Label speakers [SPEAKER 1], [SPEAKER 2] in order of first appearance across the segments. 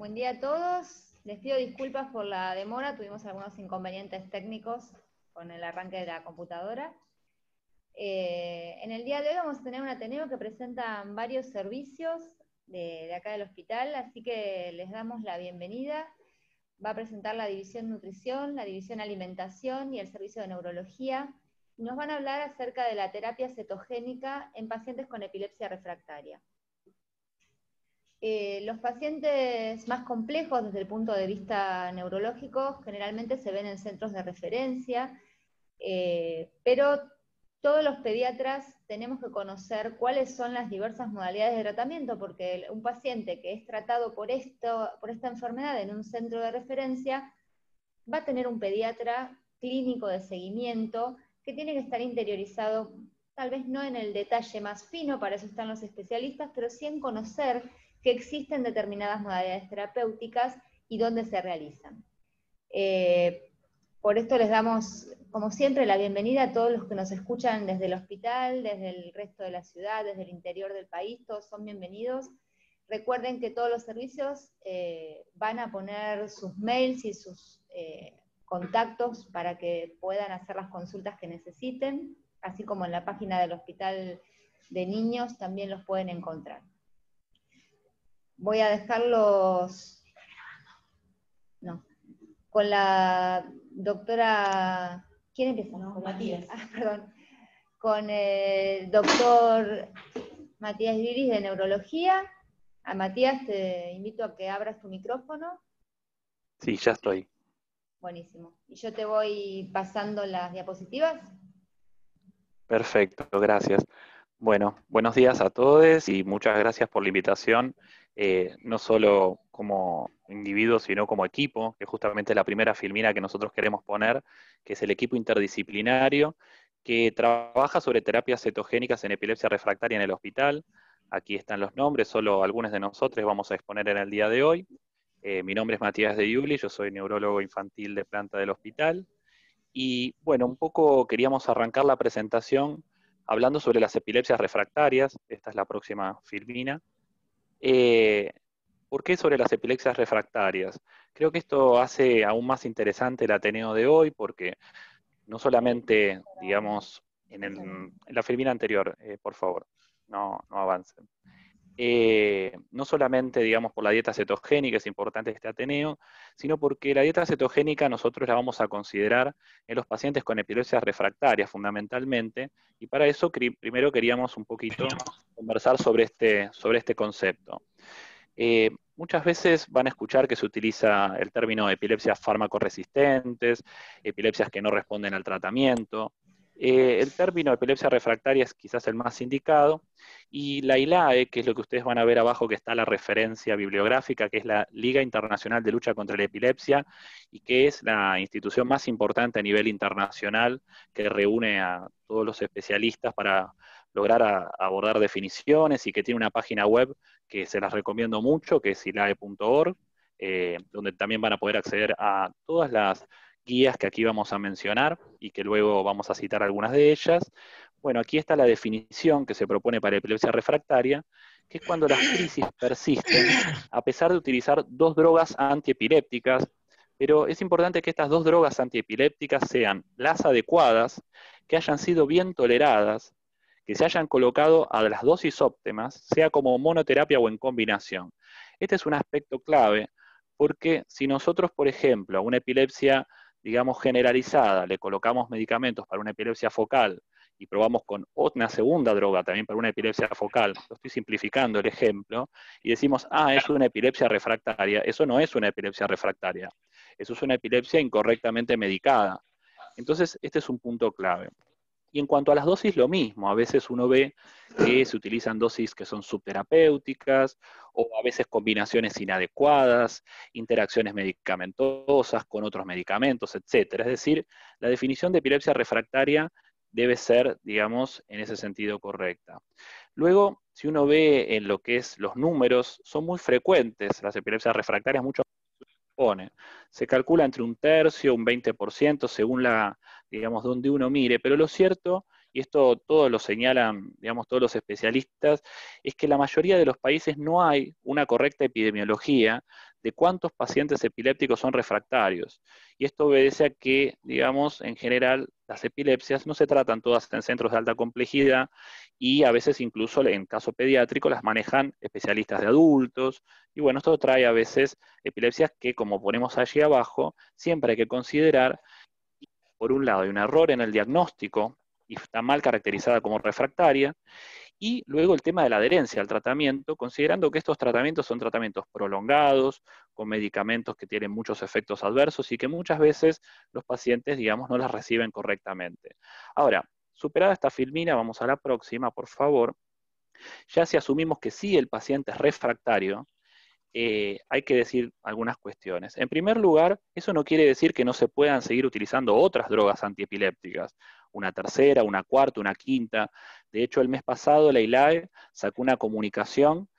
[SPEAKER 1] Buen día a todos. Les pido disculpas por la demora, tuvimos algunos inconvenientes técnicos con el arranque de la computadora. En el día de hoy vamos a tener un Ateneo que presenta varios servicios de acá del hospital, así que les damos la bienvenida. Va a presentar la división nutrición, la división alimentación y el servicio de neurología. Y nos van a hablar acerca de la terapia cetogénica en pacientes con epilepsia refractaria. Los pacientes más complejos desde el punto de vista neurológico generalmente se ven en centros de referencia, pero todos los pediatras tenemos que conocer cuáles son las diversas modalidades de tratamiento, porque un paciente que es tratado por esta enfermedad en un centro de referencia va a tener un pediatra clínico de seguimiento que tiene que estar interiorizado, tal vez no en el detalle más fino, para eso están los especialistas, pero sí en conocer que existen determinadas modalidades terapéuticas y dónde se realizan. Por esto les damos, como siempre, la bienvenida a todos los que nos escuchan desde el hospital, desde el resto de la ciudad, desde el interior del país, todos son bienvenidos. Recuerden que todos los servicios van a poner sus mails y sus contactos para que puedan hacer las consultas que necesiten, así como en la página del Hospital de Niños también los pueden encontrar. Voy a dejarlos con la doctora, ¿quién empieza?
[SPEAKER 2] No, Matías.
[SPEAKER 1] Perdón. Con el doctor Matías Viris de Neurología. A Matías te invito a que abras tu micrófono.
[SPEAKER 3] Sí, ya estoy.
[SPEAKER 1] Buenísimo. ¿Y yo te voy pasando las diapositivas?
[SPEAKER 3] Perfecto, gracias. Bueno, buenos días a todos y muchas gracias por la invitación, no solo como individuo, sino como equipo, que es justamente la primera filmina que nosotros queremos poner, que es el equipo interdisciplinario, que trabaja sobre terapias cetogénicas en epilepsia refractaria en el hospital. Aquí están los nombres, solo algunos de nosotros vamos a exponer en el día de hoy. Mi nombre es Matías de Iuli, yo soy neurólogo infantil de planta del hospital. Y bueno, un poco queríamos arrancar la presentación hablando sobre las epilepsias refractarias. Esta es la próxima filmina. ¿Por qué sobre las epilepsias refractarias? Creo que esto hace aún más interesante el Ateneo de hoy, porque no solamente, digamos, en la filmina anterior, por favor, no avancen. No solamente, digamos, por la dieta cetogénica es importante este Ateneo, sino porque la dieta cetogénica nosotros la vamos a considerar en los pacientes con epilepsias refractarias fundamentalmente, y para eso primero queríamos un poquito conversar sobre este concepto. Muchas veces van a escuchar que se utiliza el término epilepsias fármaco-resistentes, epilepsias que no responden al tratamiento. El término epilepsia refractaria es quizás el más indicado, y la ILAE, que es lo que ustedes van a ver abajo, que está la referencia bibliográfica, que es la Liga Internacional de Lucha contra la Epilepsia, y que es la institución más importante a nivel internacional que reúne a todos los especialistas para lograr abordar definiciones, y que tiene una página web que se las recomiendo mucho, que es ilae.org, donde también van a poder acceder a todas las guías que aquí vamos a mencionar y que luego vamos a citar algunas de ellas. Bueno, aquí está la definición que se propone para epilepsia refractaria, que es cuando las crisis persisten a pesar de utilizar dos drogas antiepilépticas, pero es importante que estas dos drogas antiepilépticas sean las adecuadas, que hayan sido bien toleradas, que se hayan colocado a las dosis óptimas, sea como monoterapia o en combinación. Este es un aspecto clave, porque si nosotros, por ejemplo, a una epilepsia, digamos, generalizada, le colocamos medicamentos para una epilepsia focal y probamos con una segunda droga también para una epilepsia focal, lo estoy simplificando el ejemplo, y decimos, es una epilepsia refractaria, eso no es una epilepsia refractaria, eso es una epilepsia incorrectamente medicada. Entonces, este es un punto clave. Y en cuanto a las dosis, lo mismo. A veces uno ve que se utilizan dosis que son subterapéuticas, o a veces combinaciones inadecuadas, interacciones medicamentosas con otros medicamentos, etc. Es decir, la definición de epilepsia refractaria debe ser, digamos, en ese sentido correcta. Luego, si uno ve en lo que es los números, son muy frecuentes las epilepsias refractarias, mucho pone. Se calcula entre un tercio, un 20%, según digamos, donde uno mire, pero lo cierto, y esto todo lo señalan, digamos, todos los especialistas, es que en la mayoría de los países no hay una correcta epidemiología de cuántos pacientes epilépticos son refractarios. Y esto obedece a que, digamos, en general, las epilepsias no se tratan todas en centros de alta complejidad y a veces incluso en caso pediátrico las manejan especialistas de adultos. Y bueno, esto trae a veces epilepsias que, como ponemos allí abajo, siempre hay que considerar, por un lado, hay un error en el diagnóstico y está mal caracterizada como refractaria, y luego el tema de la adherencia al tratamiento, considerando que estos tratamientos son tratamientos prolongados, con medicamentos que tienen muchos efectos adversos y que muchas veces los pacientes, digamos, no las reciben correctamente. Ahora, superada esta filmina, vamos a la próxima, por favor. Ya si asumimos que sí el paciente es refractario, hay que decir algunas cuestiones. En primer lugar, eso no quiere decir que no se puedan seguir utilizando otras drogas antiepilépticas, una tercera, una cuarta, una quinta. De hecho, el mes pasado la ILAE sacó una comunicación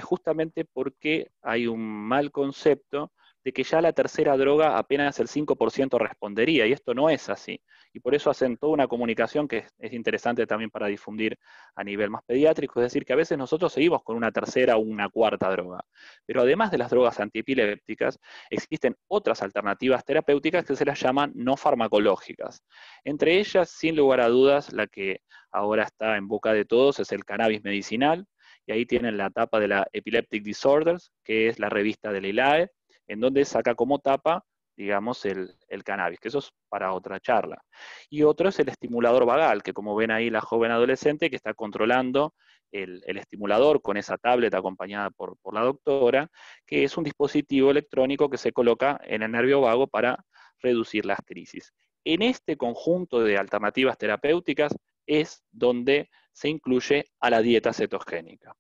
[SPEAKER 3] justamente porque hay un mal concepto de que ya la tercera droga apenas el 5% respondería, y esto no es así. Y por eso hacen toda una comunicación que es interesante también para difundir a nivel más pediátrico, es decir, que a veces nosotros seguimos con una tercera o una cuarta droga. Pero además de las drogas antiepilépticas, existen otras alternativas terapéuticas que se las llaman no farmacológicas. Entre ellas, sin lugar a dudas, la que ahora está en boca de todos es el cannabis medicinal, y ahí tienen la tapa de la Epileptic Disorders, que es la revista de la ILAE, en donde saca como tapa, digamos, el cannabis, que eso es para otra charla. Y otro es el estimulador vagal, que como ven ahí la joven adolescente que está controlando el estimulador con esa tablet acompañada por la doctora, que es un dispositivo electrónico que se coloca en el nervio vago para reducir las crisis. En este conjunto de alternativas terapéuticas es donde se incluye a la dieta cetogénica.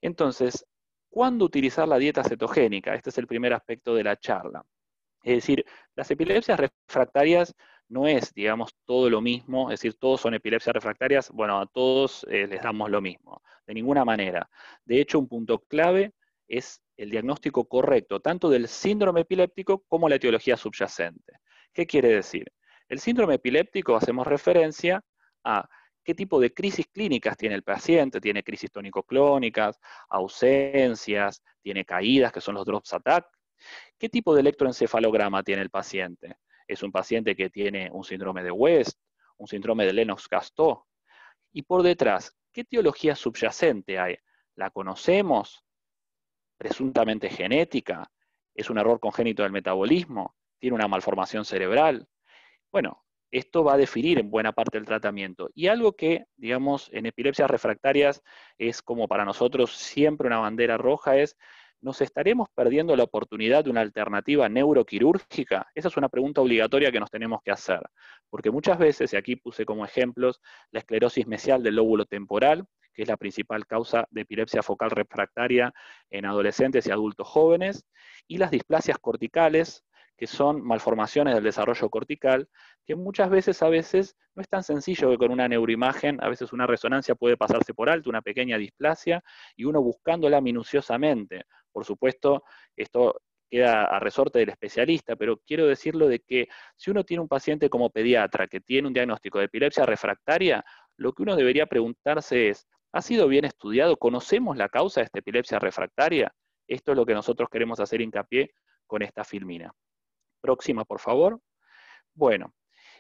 [SPEAKER 3] Entonces, ¿cuándo utilizar la dieta cetogénica? Este es el primer aspecto de la charla. Es decir, las epilepsias refractarias no es, digamos, todo lo mismo, es decir, todos son epilepsias refractarias, bueno, a todos les damos lo mismo, de ninguna manera. De hecho, un punto clave es el diagnóstico correcto, tanto del síndrome epiléptico como la etiología subyacente. ¿Qué quiere decir? El síndrome epiléptico hacemos referencia a qué tipo de crisis clínicas tiene el paciente, tiene crisis tónico-clónicas, ausencias, tiene caídas, que son los drops attack. ¿Qué tipo de electroencefalograma tiene el paciente? ¿Es un paciente que tiene un síndrome de West, un síndrome de Lennox-Gastaut? Y por detrás, ¿qué etiología subyacente hay? ¿La conocemos? ¿Presuntamente genética? ¿Es un error congénito del metabolismo? ¿Tiene una malformación cerebral? Bueno, esto va a definir en buena parte el tratamiento. Y algo que, digamos, en epilepsias refractarias es como para nosotros siempre una bandera roja es, ¿nos estaremos perdiendo la oportunidad de una alternativa neuroquirúrgica? Esa es una pregunta obligatoria que nos tenemos que hacer. Porque muchas veces, y aquí puse como ejemplos, la esclerosis mesial del lóbulo temporal, que es la principal causa de epilepsia focal refractaria en adolescentes y adultos jóvenes, y las displasias corticales, que son malformaciones del desarrollo cortical, que muchas veces, a veces, no es tan sencillo que con una neuroimagen, a veces una resonancia puede pasarse por alto, una pequeña displasia, y uno buscándola minuciosamente. Por supuesto, esto queda a resorte del especialista, pero quiero decirlo de que si uno tiene un paciente como pediatra que tiene un diagnóstico de epilepsia refractaria, lo que uno debería preguntarse es, ¿ha sido bien estudiado? ¿Conocemos la causa de esta epilepsia refractaria? Esto es lo que nosotros queremos hacer hincapié con esta filmina. Próxima, por favor. Bueno,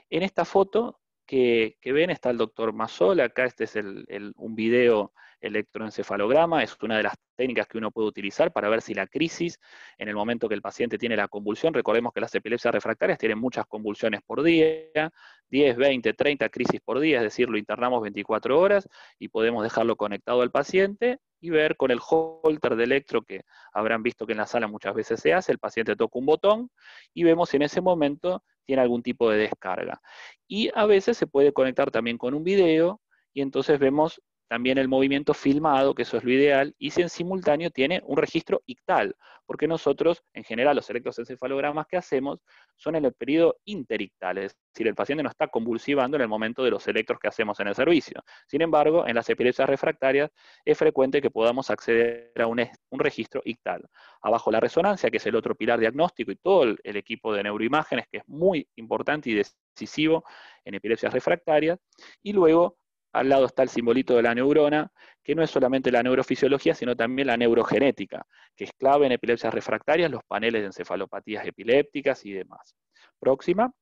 [SPEAKER 3] en esta foto que ven está el doctor Mazzola. Acá este es un video electroencefalograma, es una de las técnicas que uno puede utilizar para ver si la crisis, en el momento que el paciente tiene la convulsión, recordemos que las epilepsias refractarias tienen muchas convulsiones por día, 10, 20, 30 crisis por día, es decir, lo internamos 24 horas y podemos dejarlo conectado al paciente y ver con el holter de electro que habrán visto que en la sala muchas veces se hace, el paciente toca un botón y vemos si en ese momento tiene algún tipo de descarga. Y a veces se puede conectar también con un video y entonces vemos también el movimiento filmado, que eso es lo ideal, y si en simultáneo tiene un registro ictal, porque nosotros, en general, los electroencefalogramas que hacemos son en el periodo interictal, es decir, el paciente no está convulsivando en el momento de los electros que hacemos en el servicio. Sin embargo, en las epilepsias refractarias es frecuente que podamos acceder a un registro ictal. Abajo la resonancia, que es el otro pilar diagnóstico, y todo el equipo de neuroimágenes, que es muy importante y decisivo en epilepsias refractarias, y luego al lado está el simbolito de la neurona, que no es solamente la neurofisiología, sino también la neurogenética, que es clave en epilepsias refractarias, los paneles de encefalopatías epilépticas y demás. Próxima.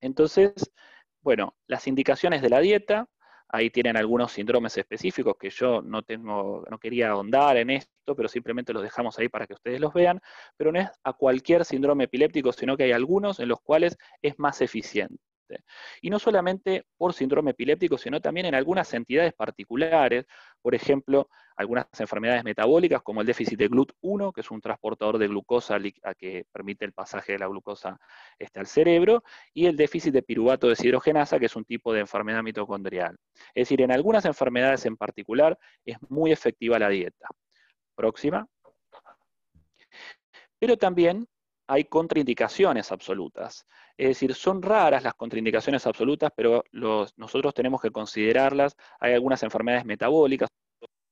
[SPEAKER 3] Entonces, bueno, las indicaciones de la dieta, ahí tienen algunos síndromes específicos que yo no quería ahondar en esto, pero simplemente los dejamos ahí para que ustedes los vean, pero no es a cualquier síndrome epiléptico, sino que hay algunos en los cuales es más eficiente. Y no solamente por síndrome epiléptico, sino también en algunas entidades particulares, por ejemplo, algunas enfermedades metabólicas como el déficit de GLUT1, que es un transportador de glucosa que permite el pasaje de la glucosa al cerebro, y el déficit de piruvato deshidrogenasa, que es un tipo de enfermedad mitocondrial. Es decir, en algunas enfermedades en particular es muy efectiva la dieta. Próxima. Pero también hay contraindicaciones absolutas. Es decir, son raras las contraindicaciones absolutas, pero nosotros tenemos que considerarlas. Hay algunas enfermedades metabólicas,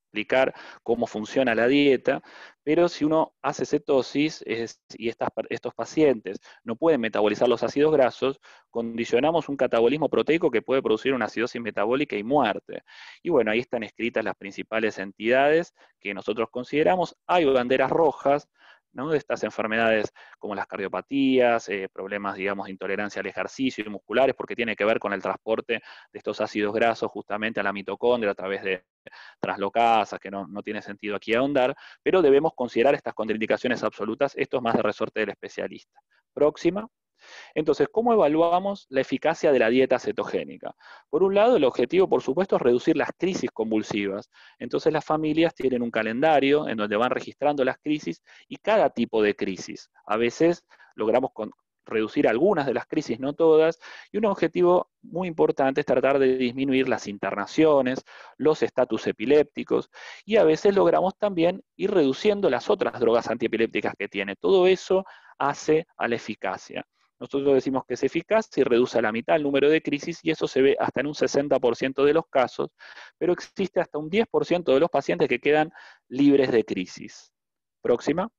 [SPEAKER 3] explicar cómo funciona la dieta, pero si uno hace cetosis y estos pacientes no pueden metabolizar los ácidos grasos, condicionamos un catabolismo proteico que puede producir una acidosis metabólica y muerte. Y bueno, ahí están escritas las principales entidades que nosotros consideramos. Hay banderas rojas, ¿no?, de estas enfermedades como las cardiopatías, problemas, digamos, de intolerancia al ejercicio y musculares, porque tiene que ver con el transporte de estos ácidos grasos justamente a la mitocondria a través de traslocasas, que no tiene sentido aquí ahondar, pero debemos considerar estas contraindicaciones absolutas. Esto es más de resorte del especialista. Próxima. Entonces, ¿cómo evaluamos la eficacia de la dieta cetogénica? Por un lado, el objetivo, por supuesto, es reducir las crisis convulsivas. Entonces, las familias tienen un calendario en donde van registrando las crisis y cada tipo de crisis. A veces logramos reducir algunas de las crisis, no todas, y un objetivo muy importante es tratar de disminuir las internaciones, los estatus epilépticos, y a veces logramos también ir reduciendo las otras drogas antiepilépticas que tiene. Todo eso hace a la eficacia. Nosotros decimos que es eficaz si reduce a la mitad el número de crisis, y eso se ve hasta en un 60% de los casos, pero existe hasta un 10% de los pacientes que quedan libres de crisis. Próxima.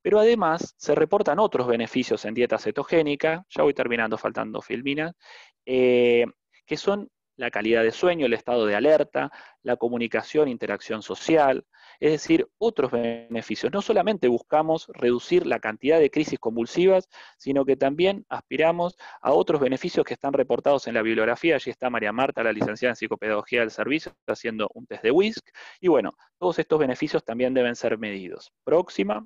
[SPEAKER 3] Pero además se reportan otros beneficios en dieta cetogénica, ya voy terminando, faltando filminas, que son la calidad de sueño, el estado de alerta, la comunicación, interacción social, es decir, otros beneficios. No solamente buscamos reducir la cantidad de crisis convulsivas, sino que también aspiramos a otros beneficios que están reportados en la bibliografía. Allí está María Marta, la licenciada en Psicopedagogía del Servicio, está haciendo un test de WISC, y bueno, todos estos beneficios también deben ser medidos. Próxima.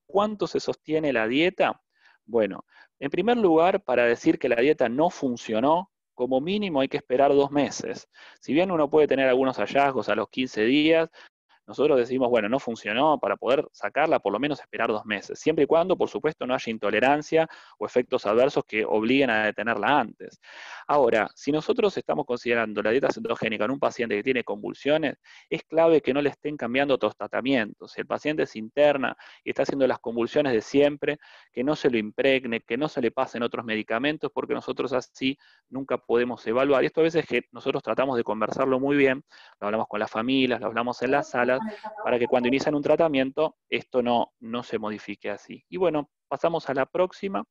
[SPEAKER 3] ¿Cuánto se sostiene la dieta? Bueno, en primer lugar, para decir que la dieta no funcionó, como mínimo hay que esperar 2 meses. Si bien uno puede tener algunos hallazgos a los 15 días, nosotros decimos, bueno, no funcionó, para poder sacarla por lo menos esperar 2 meses, siempre y cuando, por supuesto, no haya intolerancia o efectos adversos que obliguen a detenerla antes. Ahora, si nosotros estamos considerando la dieta cetogénica en un paciente que tiene convulsiones, es clave que no le estén cambiando otros tratamientos. Si el paciente se interna y está haciendo las convulsiones de siempre, que no se lo impregne, que no se le pasen otros medicamentos, porque nosotros así nunca podemos evaluar. Y esto a veces que nosotros tratamos de conversarlo muy bien, lo hablamos con las familias, lo hablamos en las salas, para que cuando inician un tratamiento esto no se modifique así. Y bueno, pasamos a la próxima.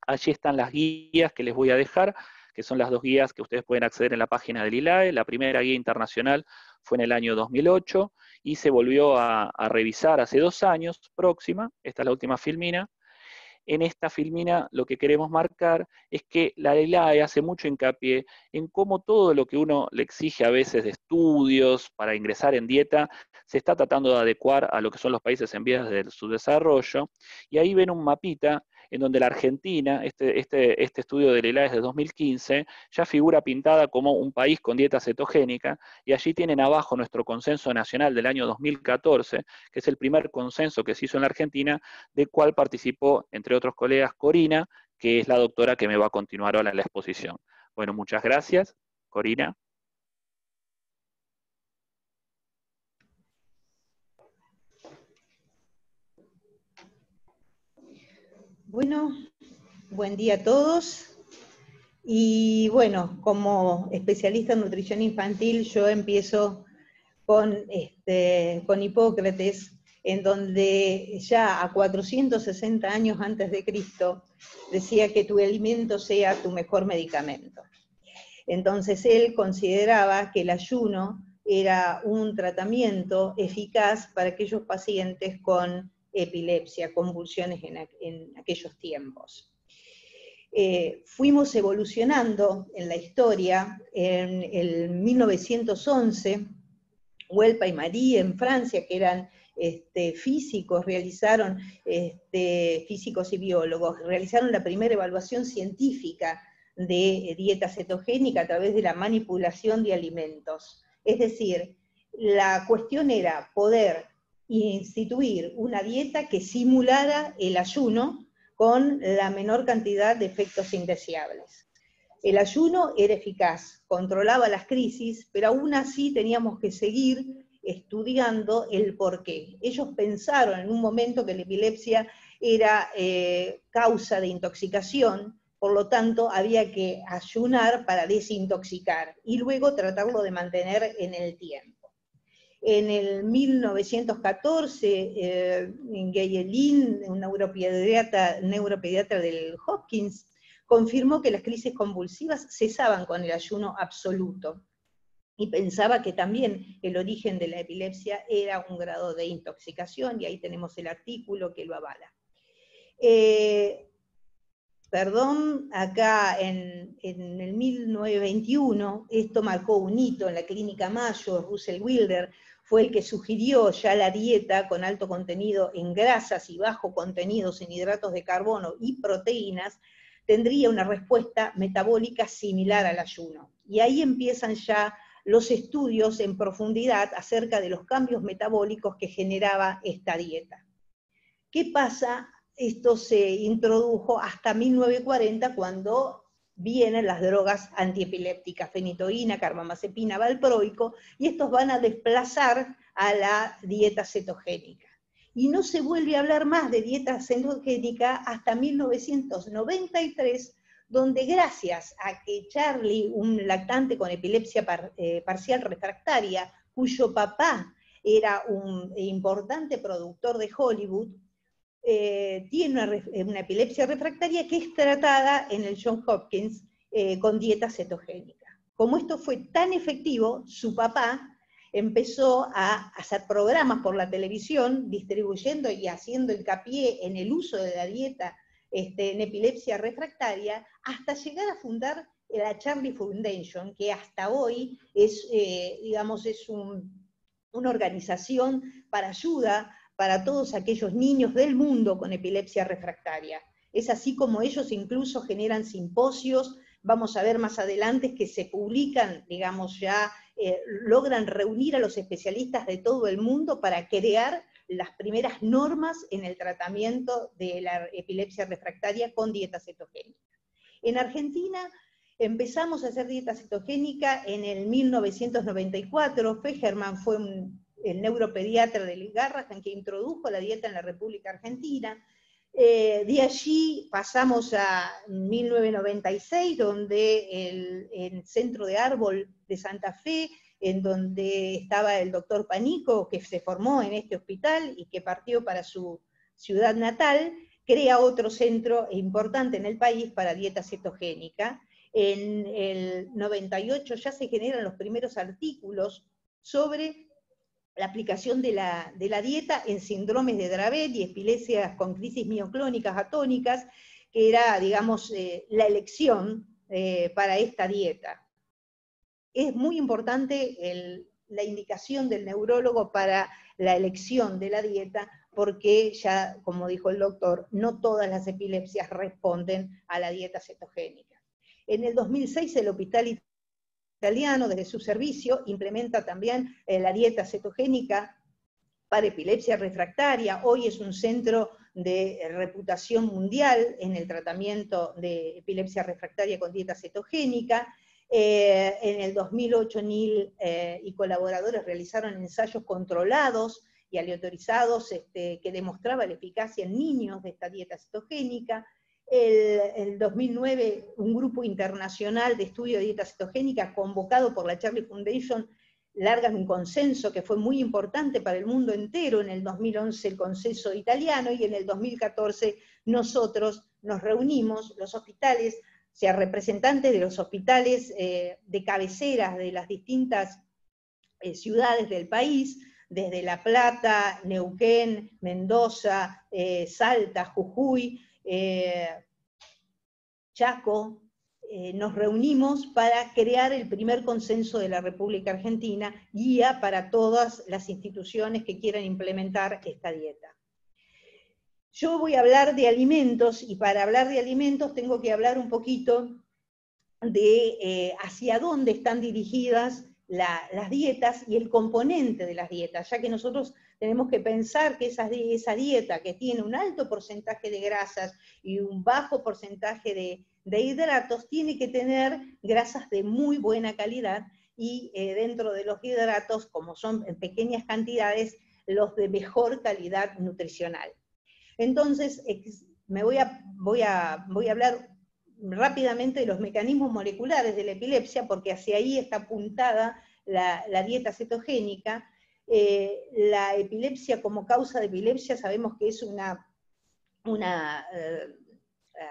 [SPEAKER 3] Allí están las guías que les voy a dejar, que son las 2 guías que ustedes pueden acceder en la página del ILAE. La primera guía internacional fue en el año 2008 y se volvió a revisar hace 2 años. Próxima, esta es la última filmina. En esta filmina lo que queremos marcar es que la ILAE hace mucho hincapié en cómo todo lo que uno le exige a veces de estudios para ingresar en dieta se está tratando de adecuar a lo que son los países en vías de su desarrollo. Y ahí ven un mapita en donde la Argentina, este estudio de la ILAE es de 2015, ya figura pintada como un país con dieta cetogénica, y allí tienen abajo nuestro consenso nacional del año 2014, que es el primer consenso que se hizo en la Argentina, del cual participó, entre otros colegas, Corina, que es la doctora que me va a continuar ahora en la exposición. Bueno, muchas gracias. Corina.
[SPEAKER 2] Bueno, buen día a todos. Y bueno, como especialista en nutrición infantil, yo empiezo con Hipócrates, en donde ya a 460 años antes de Cristo decía que tu alimento sea tu mejor medicamento. Entonces él consideraba que el ayuno era un tratamiento eficaz para aquellos pacientes con epilepsia, convulsiones en aquellos tiempos. Fuimos evolucionando en la historia. En el 1911, Huelpa y Marie en Francia, que eran físicos, físicos y biólogos, realizaron la primera evaluación científica de dieta cetogénica a través de la manipulación de alimentos. Es decir, la cuestión era poder instituir una dieta que simulara el ayuno con la menor cantidad de efectos indeseables. El ayuno era eficaz, controlaba las crisis, pero aún así teníamos que seguir estudiando el porqué. Ellos pensaron en un momento que la epilepsia era causa de intoxicación, por lo tanto había que ayunar para desintoxicar y luego tratarlo de mantener en el tiempo. En el 1914, Geyelin, un neuropediatra del Hopkins, confirmó que las crisis convulsivas cesaban con el ayuno absoluto y pensaba que también el origen de la epilepsia era un grado de intoxicación, y ahí tenemos el artículo que lo avala. Acá en el 1921, esto marcó un hito en la Clínica Mayo. Russell Wilder fue el que sugirió ya la dieta con alto contenido en grasas y bajo contenidos en hidratos de carbono y proteínas tendría una respuesta metabólica similar al ayuno. Y ahí empiezan ya los estudios en profundidad acerca de los cambios metabólicos que generaba esta dieta. ¿Qué pasa? Esto se introdujo hasta 1940, cuando vienen las drogas antiepilépticas, fenitoína, carbamazepina, valproico, y estos van a desplazar a la dieta cetogénica. Y no se vuelve a hablar más de dieta cetogénica hasta 1993, donde gracias a que Charlie, un lactante con epilepsia parcial refractaria, cuyo papá era un importante productor de Hollywood, tiene una epilepsia refractaria que es tratada en el Johns Hopkins con dieta cetogénica. Como esto fue tan efectivo, su papá empezó a hacer programas por la televisión, distribuyendo y haciendo hincapié en el uso de la dieta en epilepsia refractaria, hasta llegar a fundar la Charlie Foundation, que hasta hoy es, es una organización para ayuda para todos aquellos niños del mundo con epilepsia refractaria. Es así como ellos incluso generan simposios. Vamos a ver más adelante que se publican, logran reunir a los especialistas de todo el mundo para crear las primeras normas en el tratamiento de la epilepsia refractaria con dieta cetogénica. En Argentina empezamos a hacer dieta cetogénica en el 1994. Fejerman fue el neuropediatra del Garrahan que introdujo la dieta en la República Argentina. De allí pasamos a 1996, donde el Centro de Árbol de Santa Fe, en donde estaba el doctor Panico, que se formó en este hospital y que partió para su ciudad natal, crea otro centro importante en el país para dieta cetogénica. En el 98 ya se generan los primeros artículos sobre la aplicación de la dieta en síndromes de Dravet y epilepsias con crisis mioclónicas atónicas, que era, la elección para esta dieta. Es muy importante la indicación del neurólogo para la elección de la dieta, porque ya, como dijo el doctor, no todas las epilepsias responden a la dieta cetogénica. En el 2006 el Hospital Italiano, desde su servicio, implementa también la dieta cetogénica para epilepsia refractaria. Hoy es un centro de reputación mundial en el tratamiento de epilepsia refractaria con dieta cetogénica. En el 2008 Neil y colaboradores realizaron ensayos controlados y aleatorizados que demostraban la eficacia en niños de esta dieta cetogénica. En 2009, un grupo internacional de estudio de dieta cetogénica convocado por la Charlie Foundation largan un consenso que fue muy importante para el mundo entero, en el 2011 el consenso italiano, y en el 2014 nosotros nos reunimos, los hospitales, o sea, representantes de los hospitales de cabeceras de las distintas ciudades del país, desde La Plata, Neuquén, Mendoza, Salta, Jujuy, Chaco, nos reunimos para crear el primer consenso de la República Argentina, guía para todas las instituciones que quieran implementar esta dieta. Yo voy a hablar de alimentos, y para hablar de alimentos tengo que hablar un poquito de hacia dónde están dirigidas las dietas y el componente de las dietas, ya que nosotros tenemos que pensar que esa dieta que tiene un alto porcentaje de grasas y un bajo porcentaje de hidratos, tiene que tener grasas de muy buena calidad, y dentro de los hidratos, como son en pequeñas cantidades, los de mejor calidad nutricional. Entonces, me voy a hablar rápidamente de los mecanismos moleculares de la epilepsia, porque hacia ahí está apuntada la dieta cetogénica. La epilepsia, como causa de epilepsia, sabemos que es una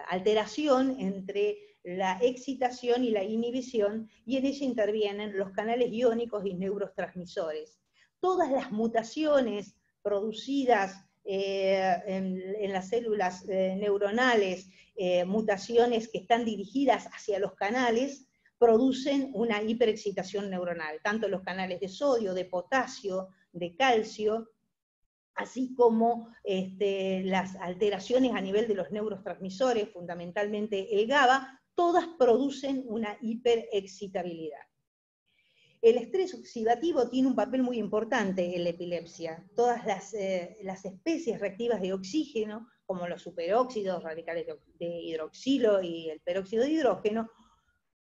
[SPEAKER 2] alteración entre la excitación y la inhibición, y en ella intervienen los canales iónicos y neurotransmisores. Todas las mutaciones producidas en las células neuronales, mutaciones que están dirigidas hacia los canales, producen una hiperexcitación neuronal, tanto los canales de sodio, de potasio, de calcio, así como las alteraciones a nivel de los neurotransmisores, fundamentalmente el GABA, todas producen una hiperexcitabilidad. El estrés oxidativo tiene un papel muy importante en la epilepsia. Todas las especies reactivas de oxígeno, como los superóxidos, radicales de hidroxilo y el peróxido de hidrógeno,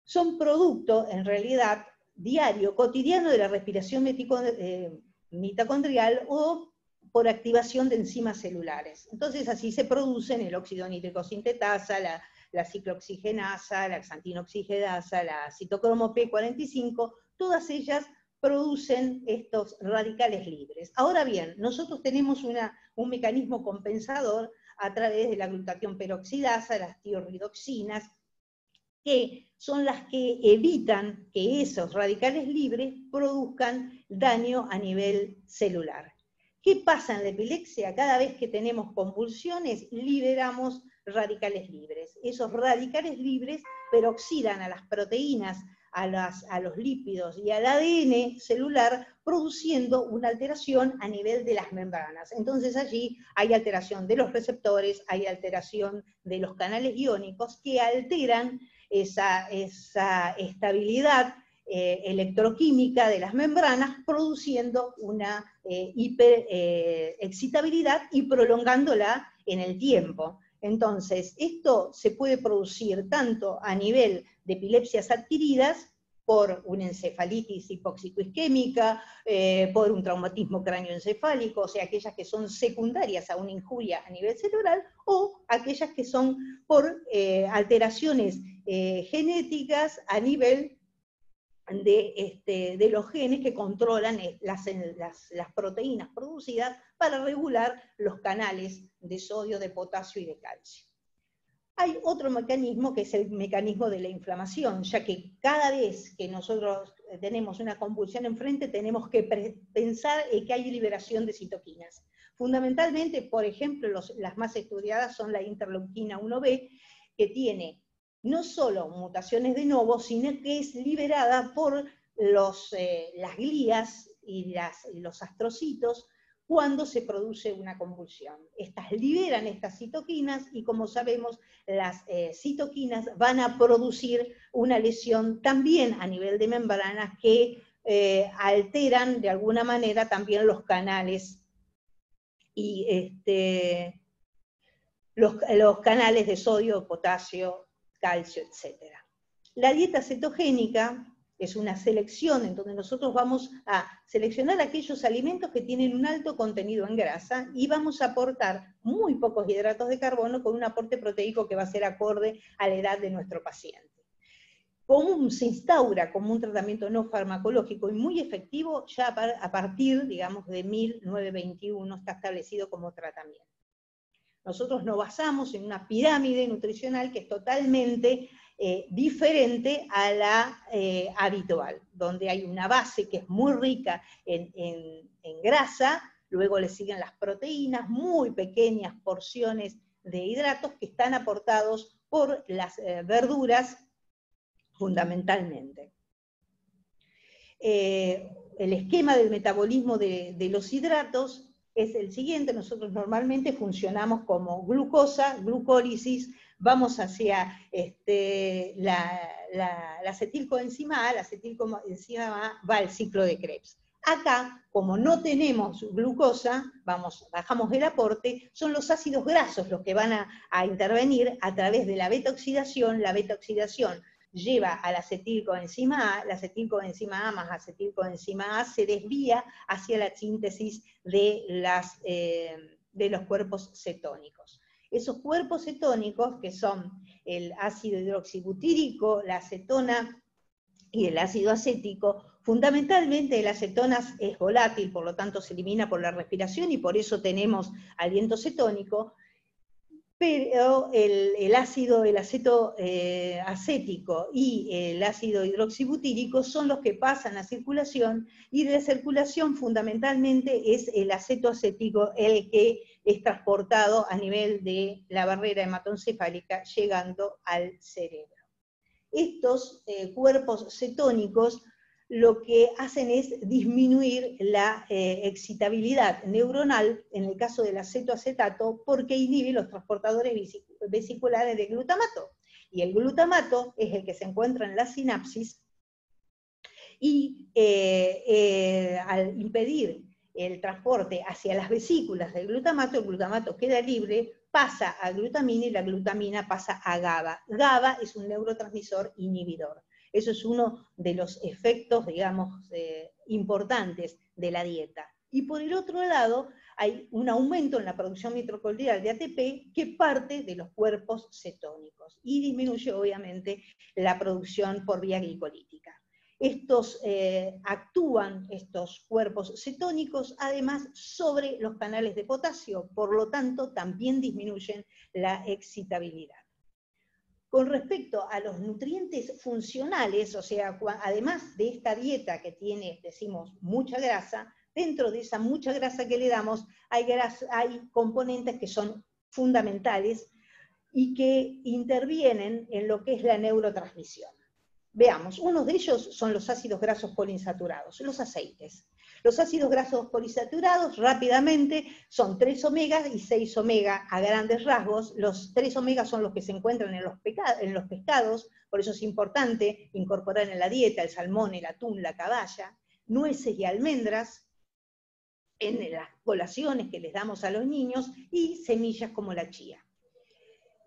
[SPEAKER 2] son producto, en realidad, diario, cotidiano de la respiración mitocondrial o por activación de enzimas celulares. Entonces así se producen el óxido nítrico sintetasa, la ciclooxigenasa, la xantinoxigedasa, la citocromo P45, todas ellas producen estos radicales libres. Ahora bien, nosotros tenemos un mecanismo compensador a través de la glutatión peroxidasa, las tiorridoxinas, que son las que evitan que esos radicales libres produzcan daño a nivel celular. ¿Qué pasa en la epilepsia? Cada vez que tenemos convulsiones, liberamos radicales libres. Esos radicales libres peroxidan a las proteínas, a los lípidos y al ADN celular, produciendo una alteración a nivel de las membranas. Entonces allí hay alteración de los receptores, hay alteración de los canales iónicos que alteran esa estabilidad electroquímica de las membranas, produciendo una hiperexcitabilidad y prolongándola en el tiempo. Entonces, esto se puede producir tanto a nivel de epilepsias adquiridas, por una encefalitis hipóxico-isquémica, por un traumatismo cráneoencefálico, o sea, aquellas que son secundarias a una injuria a nivel celular, o aquellas que son por alteraciones genéticas a nivel de los genes que controlan las proteínas producidas para regular los canales de sodio, de potasio y de calcio. Hay otro mecanismo que es el mecanismo de la inflamación, ya que cada vez que nosotros tenemos una convulsión enfrente tenemos que pensar que hay liberación de citoquinas. Fundamentalmente, por ejemplo, las más estudiadas son la interleuquina 1B, que tiene no solo mutaciones de novo, sino que es liberada por las glías y los astrocitos cuando se produce una convulsión. Estas liberan estas citoquinas y, como sabemos, las citoquinas van a producir una lesión también a nivel de membranas que alteran de alguna manera también los canales y los canales de sodio, potasio, calcio, etc. La dieta cetogénica es una selección en donde nosotros vamos a seleccionar aquellos alimentos que tienen un alto contenido en grasa y vamos a aportar muy pocos hidratos de carbono con un aporte proteico que va a ser acorde a la edad de nuestro paciente. se instaura como un tratamiento no farmacológico y muy efectivo ya a partir, digamos, de 1921 está establecido como tratamiento. Nosotros nos basamos en una pirámide nutricional que es totalmente diferente a la habitual, donde hay una base que es muy rica en grasa, luego le siguen las proteínas, muy pequeñas porciones de hidratos que están aportados por las verduras fundamentalmente. El esquema del metabolismo de los hidratos es el siguiente: nosotros normalmente funcionamos como glucosa, glucólisis, vamos hacia la acetilcoenzima A, la acetilcoenzima A va al ciclo de Krebs. Acá, como no tenemos glucosa, bajamos el aporte, son los ácidos grasos los que van a intervenir a través de la beta-oxidación. La beta-oxidación lleva a la acetilcoenzima A más acetilcoenzima A se desvía hacia la síntesis de los cuerpos cetónicos. Esos cuerpos cetónicos, que son el ácido hidroxibutírico, la acetona y el ácido acético, fundamentalmente la acetona es volátil, por lo tanto se elimina por la respiración y por eso tenemos aliento cetónico, pero el aceto acético y el ácido hidroxibutírico son los que pasan a circulación, y de la circulación fundamentalmente es el aceto acético el que es transportado a nivel de la barrera hematoencefálica llegando al cerebro. Estos cuerpos cetónicos lo que hacen es disminuir la excitabilidad neuronal, en el caso del acetoacetato, porque inhibe los transportadores vesiculares de glutamato. Y el glutamato es el que se encuentra en la sinapsis, y al impedir el transporte hacia las vesículas del glutamato, el glutamato queda libre, pasa a glutamina y la glutamina pasa a GABA. GABA es un neurotransmisor inhibidor. Eso es uno de los efectos, digamos, importantes de la dieta. Y por el otro lado, hay un aumento en la producción mitocondrial de ATP que parte de los cuerpos cetónicos y disminuye, obviamente, la producción por vía glicolítica. Estos cuerpos cetónicos, además, sobre los canales de potasio, por lo tanto, también disminuyen la excitabilidad. Con respecto a los nutrientes funcionales, o sea, además de esta dieta que tiene, decimos, mucha grasa, dentro de esa mucha grasa que le damos, hay componentes que son fundamentales y que intervienen en lo que es la neurotransmisión. Veamos, uno de ellos son los ácidos grasos poliinsaturados, los aceites. Los ácidos grasos poliinsaturados, rápidamente, son 3 omegas y 6 omega a grandes rasgos. Los 3 omegas son los que se encuentran en los pescados, por eso es importante incorporar en la dieta el salmón, el atún, la caballa, nueces y almendras en las colaciones que les damos a los niños, y semillas como la chía.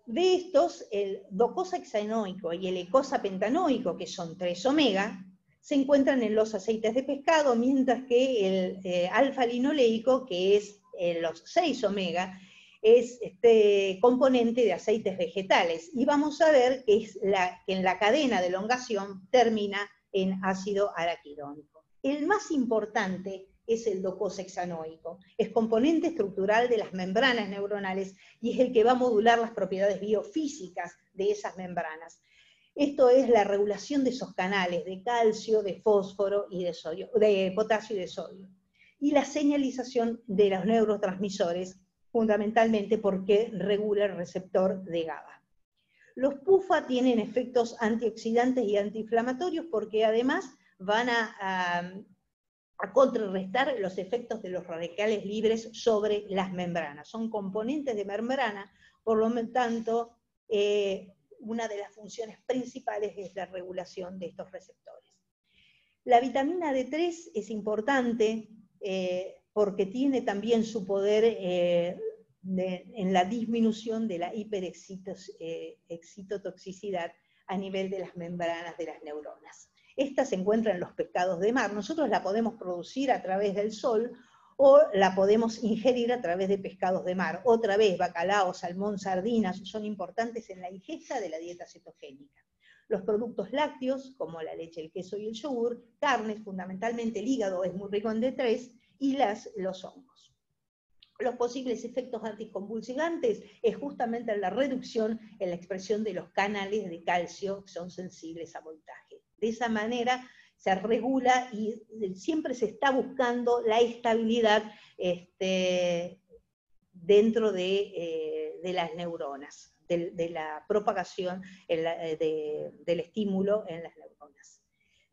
[SPEAKER 2] De estos, el docosahexaenoico y el eicosapentanoico, que son 3 omega, se encuentran en los aceites de pescado, mientras que el alfa-linoleico, que es los 6 omega, es componente de aceites vegetales. Y vamos a ver que en la cadena de elongación termina en ácido araquidónico. El más importante es el docosahexaenoico. Es componente estructural de las membranas neuronales y es el que va a modular las propiedades biofísicas de esas membranas. Esto es la regulación de esos canales de calcio, de fósforo y de sodio, de potasio y de sodio. Y la señalización de los neurotransmisores, fundamentalmente porque regula el receptor de GABA. Los PUFA tienen efectos antioxidantes y antiinflamatorios porque además van a contrarrestar los efectos de los radicales libres sobre las membranas. Son componentes de membrana, por lo tanto, una de las funciones principales es la regulación de estos receptores. La vitamina D3 es importante porque tiene también su poder en la disminución de la hiperexcitotoxicidad a nivel de las membranas de las neuronas. Esta se encuentra en los pescados de mar. Nosotros la podemos producir a través del sol o la podemos ingerir a través de pescados de mar. Otra vez, bacalao, salmón, sardinas son importantes en la ingesta de la dieta cetogénica. Los productos lácteos, como la leche, el queso y el yogur, carnes, fundamentalmente el hígado es muy rico en D3, y los hongos. Los posibles efectos anticonvulsivantes es justamente la reducción en la expresión de los canales de calcio que son sensibles a voltaje. De esa manera se regula y siempre se está buscando la estabilidad dentro de las neuronas, de la propagación del estímulo en las neuronas.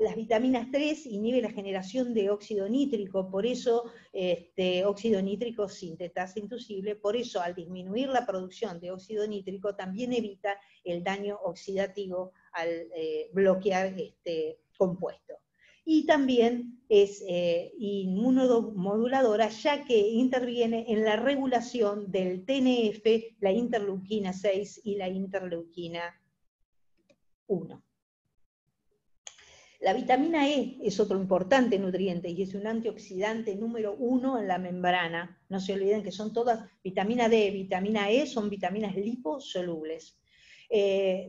[SPEAKER 2] Las vitaminas 3 inhiben la generación de óxido nítrico, por eso óxido nítrico sintetasa inducible, por eso al disminuir la producción de óxido nítrico también evita el daño oxidativo al bloquear este compuesto. Y también es inmunomoduladora, ya que interviene en la regulación del TNF, la interleuquina 6 y la interleuquina 1. La vitamina E es otro importante nutriente y es un antioxidante número 1 en la membrana. No se olviden que son todas, vitamina D, vitamina E, son vitaminas liposolubles.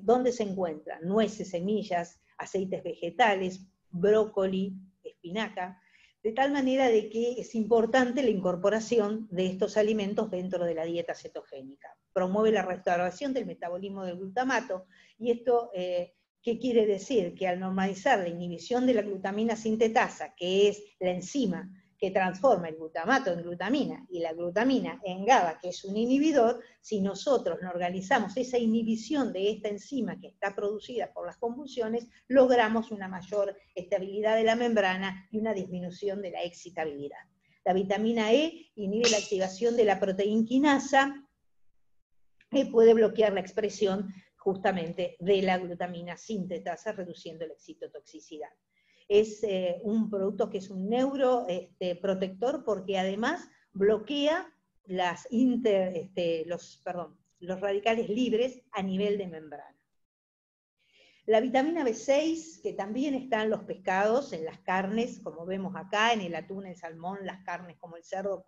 [SPEAKER 2] ¿Dónde se encuentran? Nueces, semillas, aceites vegetales, brócoli, espinaca, de tal manera de que es importante la incorporación de estos alimentos dentro de la dieta cetogénica. Promueve la restauración del metabolismo del glutamato, y esto, ¿qué quiere decir? Que al normalizar la inhibición de la glutamina sintetasa, que es la enzima que transforma el glutamato en glutamina, y la glutamina en GABA, que es un inhibidor, si nosotros no organizamos esa inhibición de esta enzima que está producida por las convulsiones, logramos una mayor estabilidad de la membrana y una disminución de la excitabilidad. La vitamina E inhibe la activación de la proteinquinasa, que puede bloquear la expresión justamente de la glutamina sintetasa, reduciendo la excitotoxicidad. Es un producto que es un neuroprotector porque además bloquea los radicales libres a nivel de membrana. La vitamina B6, que también está en los pescados, en las carnes, como vemos acá, en el atún, el salmón, las carnes como el cerdo,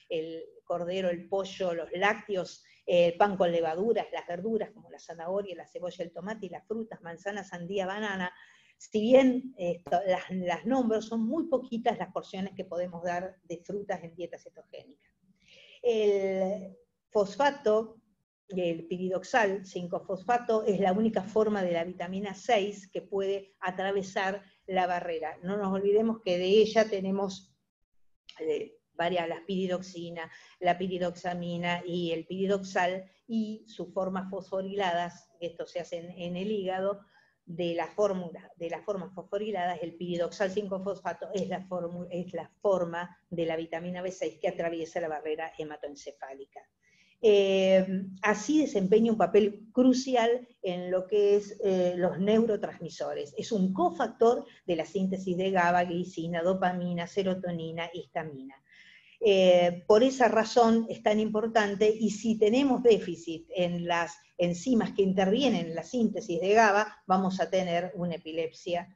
[SPEAKER 2] el cordero, el pollo, los lácteos, el pan con levaduras, las verduras como la zanahoria, la cebolla, el tomate y las frutas, manzana, sandía, banana. Si bien las nombro, son muy poquitas las porciones que podemos dar de frutas en dieta cetogénica. El fosfato, el piridoxal 5-fosfato, es la única forma de la vitamina 6 que puede atravesar la barrera. No nos olvidemos que de ella tenemos varias, la piridoxina, la piridoxamina y el piridoxal, y sus formas fosforiladas, esto se hace en el hígado, de las formas fosforiladas, el piridoxal 5-fosfato es la forma de la vitamina B6 que atraviesa la barrera hematoencefálica. Así desempeña un papel crucial en lo que es los neurotransmisores. Es un cofactor de la síntesis de GABA, glicina, dopamina, serotonina, histamina. Por esa razón es tan importante, y si tenemos déficit en las enzimas que intervienen en la síntesis de GABA, vamos a tener una epilepsia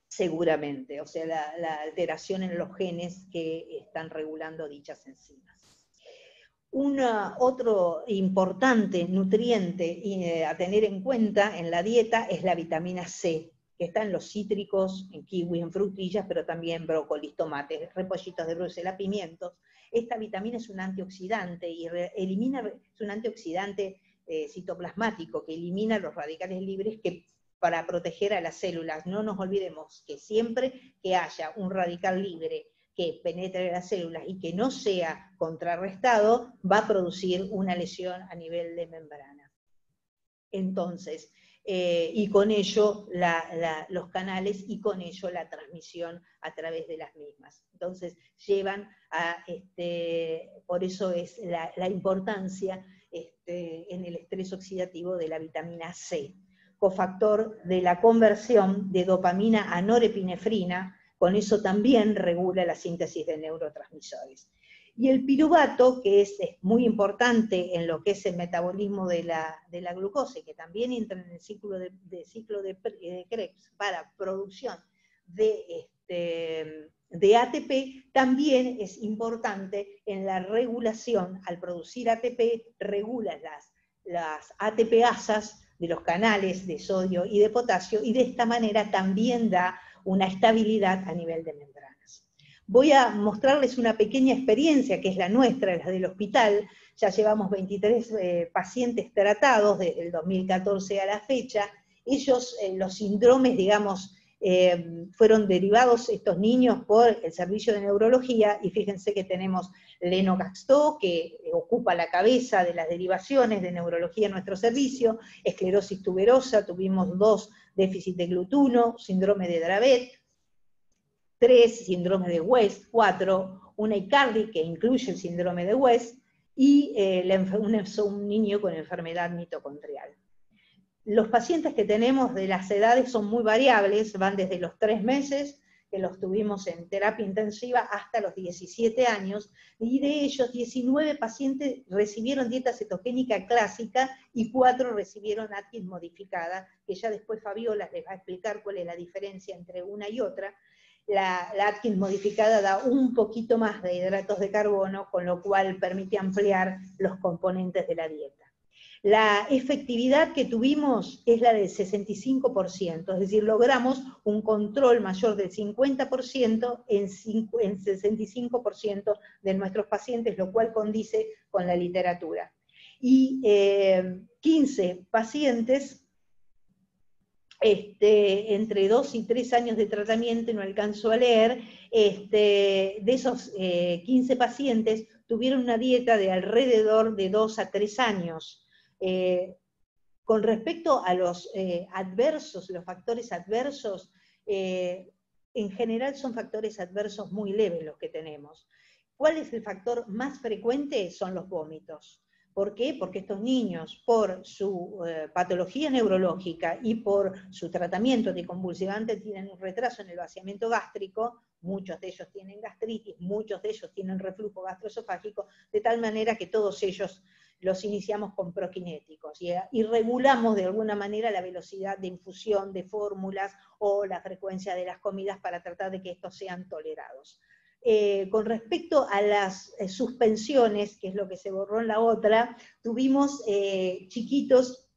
[SPEAKER 2] seguramente, o sea, la alteración en los genes que están regulando dichas enzimas. Otro importante nutriente a tener en cuenta en la dieta es la vitamina C, que está en los cítricos, en kiwi, en frutillas, pero también brócolis, tomates, repollitos de Bruselas, pimientos. Esta vitamina es un antioxidante y es un antioxidante citoplasmático que elimina los radicales libres para proteger a las células. No nos olvidemos que siempre que haya un radical libre que penetre las células y que no sea contrarrestado, va a producir una lesión a nivel de membrana. Entonces, y con ello los canales, y con ello la transmisión a través de las mismas. Entonces llevan a, por eso es la importancia en el estrés oxidativo de la vitamina C, cofactor de la conversión de dopamina a norepinefrina, con eso también regula la síntesis de neurotransmisores. Y el piruvato, que es muy importante en lo que es el metabolismo de la glucosa, que también entra en el ciclo de Krebs para producción de ATP, también es importante en la regulación. Al producir ATP, regula las ATPasas de los canales de sodio y de potasio, y de esta manera también da una estabilidad a nivel de membranas. Voy a mostrarles una pequeña experiencia, que es la nuestra, la del hospital. Ya llevamos 23 pacientes tratados desde el 2014 a la fecha. Ellos, los síndromes, digamos, fueron derivados estos niños por el servicio de neurología, y fíjense que tenemos Lennox-Gastaut, que ocupa la cabeza de las derivaciones de neurología en nuestro servicio, esclerosis tuberosa, tuvimos 2 déficit de Glut1, síndrome de Dravet, 3 síndrome de West, 4 una ICARDI que incluye el síndrome de West, y un niño con enfermedad mitocondrial. Los pacientes que tenemos de las edades son muy variables, van desde los 3 meses, que los tuvimos en terapia intensiva, hasta los 17 años, y de ellos 19 pacientes recibieron dieta cetogénica clásica y 4 recibieron Atkins modificada, que ya después Fabiola les va a explicar cuál es la diferencia entre una y otra. La Atkins modificada da un poquito más de hidratos de carbono, con lo cual permite ampliar los componentes de la dieta. La efectividad que tuvimos es la del 65%, es decir, logramos un control mayor del 50% en 65% de nuestros pacientes, lo cual condice con la literatura. Y 15 pacientes, entre 2 y 3 años de tratamiento, no alcanzo a leer, de esos 15 pacientes tuvieron una dieta de alrededor de 2 a 3 años. Con respecto a los adversos, los factores adversos, en general son factores adversos muy leves los que tenemos. ¿Cuál es el factor más frecuente? Son los vómitos. ¿Por qué? Porque estos niños, por su patología neurológica y por su tratamiento anticonvulsivante, tienen un retraso en el vaciamiento gástrico, muchos de ellos tienen gastritis, muchos de ellos tienen reflujo gastroesofágico, de tal manera que todos ellos los iniciamos con prokinéticos y regulamos de alguna manera la velocidad de infusión de fórmulas o la frecuencia de las comidas para tratar de que estos sean tolerados. Con respecto a las suspensiones, que es lo que se borró en la otra, tuvimos chiquitos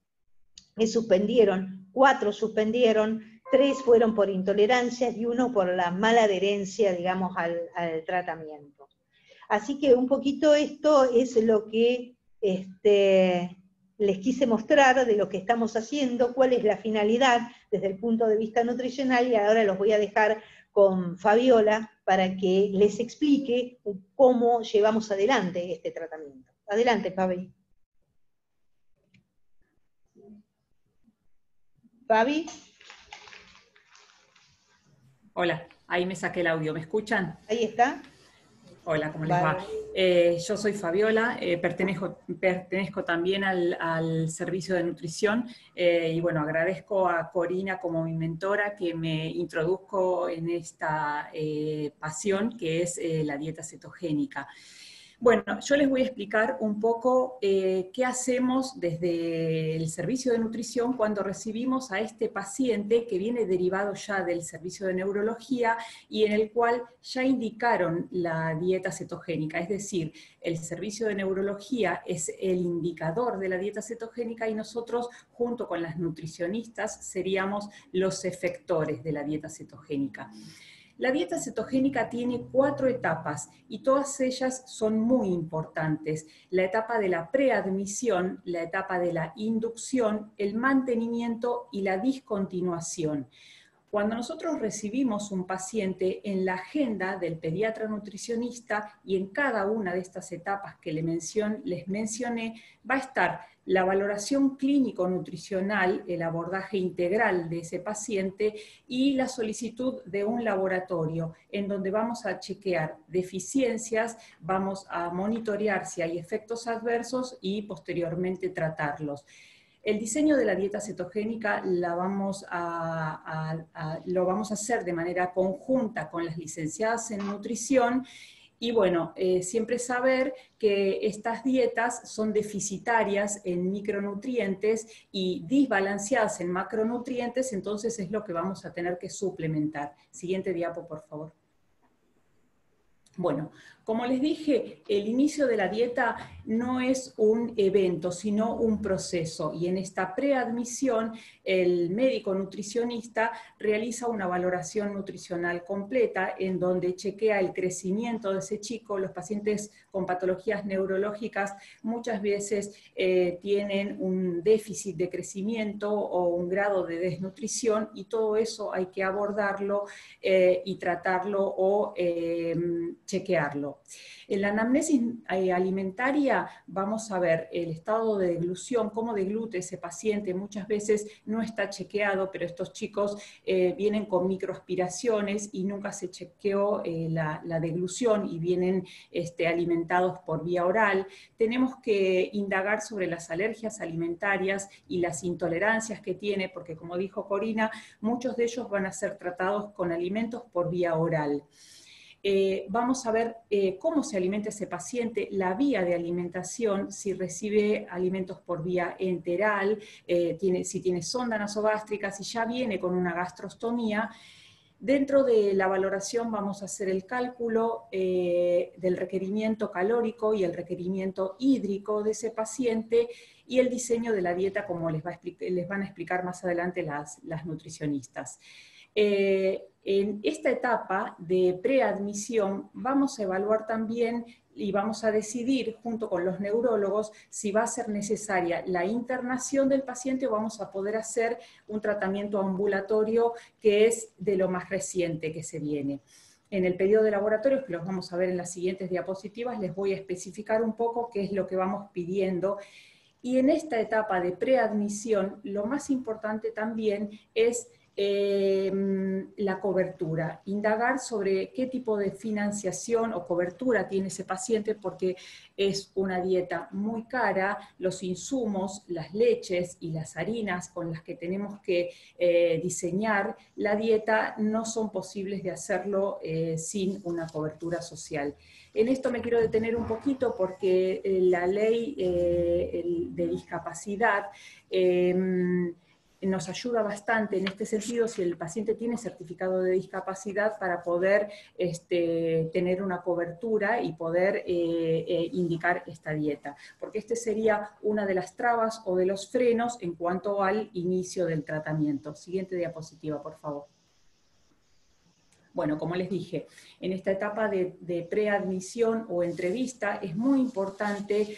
[SPEAKER 2] que suspendieron, 4 suspendieron, 3 fueron por intolerancias y 1 por la mala adherencia, digamos, al tratamiento. Así que un poquito esto es lo que les quise mostrar de lo que estamos haciendo, cuál es la finalidad desde el punto de vista nutricional, y ahora los voy a dejar con Fabiola para que les explique cómo llevamos adelante este tratamiento. Adelante, Fabi. Fabi.
[SPEAKER 4] Hola, ahí me saqué el audio, ¿me escuchan?
[SPEAKER 2] Ahí está.
[SPEAKER 4] Hola, ¿cómo les va? Yo soy Fabiola, pertenezco también al servicio de nutrición, y bueno, agradezco a Corina como mi mentora que me introduzco en esta pasión que es la dieta cetogénica. Bueno, yo les voy a explicar un poco qué hacemos desde el servicio de nutrición cuando recibimos a este paciente que viene derivado ya del servicio de neurología y en el cual ya indicaron la dieta cetogénica, es decir, el servicio de neurología es el indicador de la dieta cetogénica y nosotros, junto con las nutricionistas, seríamos los efectores de la dieta cetogénica. La dieta cetogénica tiene 4 etapas y todas ellas son muy importantes. La etapa de la preadmisión, la etapa de la inducción, el mantenimiento y la discontinuación. Cuando nosotros recibimos un paciente, en la agenda del pediatra nutricionista y en cada una de estas etapas que les mencioné, va a estar la valoración clínico-nutricional, el abordaje integral de ese paciente y la solicitud de un laboratorio en donde vamos a chequear deficiencias, vamos a monitorear si hay efectos adversos y posteriormente tratarlos. El diseño de la dieta cetogénica lo vamos a hacer de manera conjunta con las licenciadas en nutrición. Y bueno, siempre saber que estas dietas son deficitarias en micronutrientes y desbalanceadas en macronutrientes, entonces es lo que vamos a tener que suplementar. Siguiente diapo, por favor. Bueno, como les dije, el inicio de la dieta no es un evento, sino un proceso. Y en esta preadmisión, el médico nutricionista realiza una valoración nutricional completa en donde chequea el crecimiento de ese chico. Los pacientes con patologías neurológicas muchas veces tienen un déficit de crecimiento o un grado de desnutrición, y todo eso hay que abordarlo y tratarlo o chequearlo. En la anamnesis alimentaria vamos a ver el estado de deglución, cómo deglute ese paciente. Muchas veces no está chequeado, pero estos chicos vienen con microaspiraciones y nunca se chequeó la deglución y vienen alimentados por vía oral. Tenemos que indagar sobre las alergias alimentarias y las intolerancias que tiene, porque como dijo Corina, muchos de ellos van a ser tratados con alimentos por vía oral. Vamos a ver cómo se alimenta ese paciente, la vía de alimentación, si recibe alimentos por vía enteral, si tiene sonda nasogástrica, si ya viene con una gastrostomía. Dentro de la valoración vamos a hacer el cálculo del requerimiento calórico y el requerimiento hídrico de ese paciente y el diseño de la dieta, como les van a explicar más adelante las nutricionistas. En esta etapa de preadmisión vamos a evaluar también y vamos a decidir junto con los neurólogos si va a ser necesaria la internación del paciente o vamos a poder hacer un tratamiento ambulatorio que es de lo más reciente que se viene. En el pedido de laboratorios, que los vamos a ver en las siguientes diapositivas, les voy a especificar un poco qué es lo que vamos pidiendo. Y en esta etapa de preadmisión, lo más importante también es la cobertura, indagar sobre qué tipo de financiación o cobertura tiene ese paciente, porque es una dieta muy cara, los insumos, las leches y las harinas con las que tenemos que diseñar la dieta no son posibles de hacerlo sin una cobertura social. En esto me quiero detener un poquito porque la ley de discapacidad nos ayuda bastante en este sentido si el paciente tiene certificado de discapacidad para poder tener una cobertura y poder indicar esta dieta, porque este sería una de las trabas o de los frenos en cuanto al inicio del tratamiento. Siguiente diapositiva, por favor. Bueno, como les dije, en esta etapa de preadmisión o entrevista es muy importante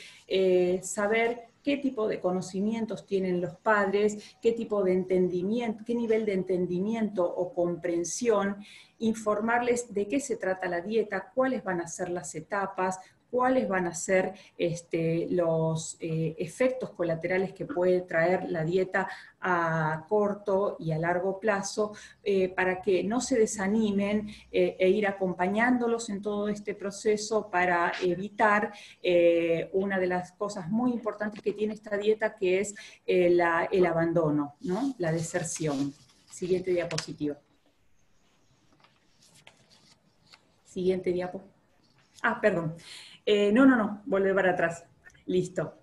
[SPEAKER 4] saber qué tipo de conocimientos tienen los padres, qué tipo de entendimiento, qué nivel de entendimiento o comprensión, informarles de qué se trata la dieta, cuáles van a ser las etapas, cuáles van a ser los efectos colaterales que puede traer la dieta a corto y a largo plazo, para que no se desanimen e ir acompañándolos en todo este proceso para evitar una de las cosas muy importantes que tiene esta dieta, que es el abandono, ¿no? La deserción. Siguiente diapositiva. Siguiente diapo. Ah, perdón. No, volver para atrás. Listo.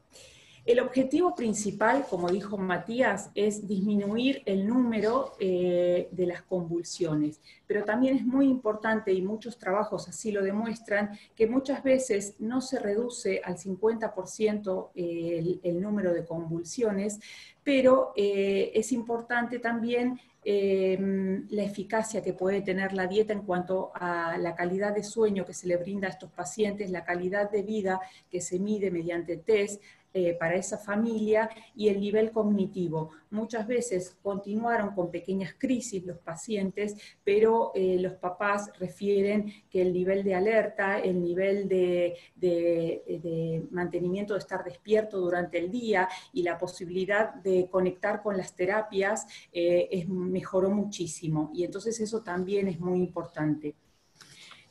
[SPEAKER 4] El objetivo principal, como dijo Matías, es disminuir el número de las convulsiones, pero también es muy importante, y muchos trabajos así lo demuestran, que muchas veces no se reduce al 50% el número de convulsiones, pero es importante también la eficacia que puede tener la dieta en cuanto a la calidad de sueño que se le brinda a estos pacientes, la calidad de vida que se mide mediante test para esa familia, y el nivel cognitivo. Muchas veces continuaron con pequeñas crisis los pacientes, pero los papás refieren que el nivel de alerta, el nivel de mantenimiento de estar despierto durante el día y la posibilidad de conectar con las terapias mejoró muchísimo, y entonces eso también es muy importante.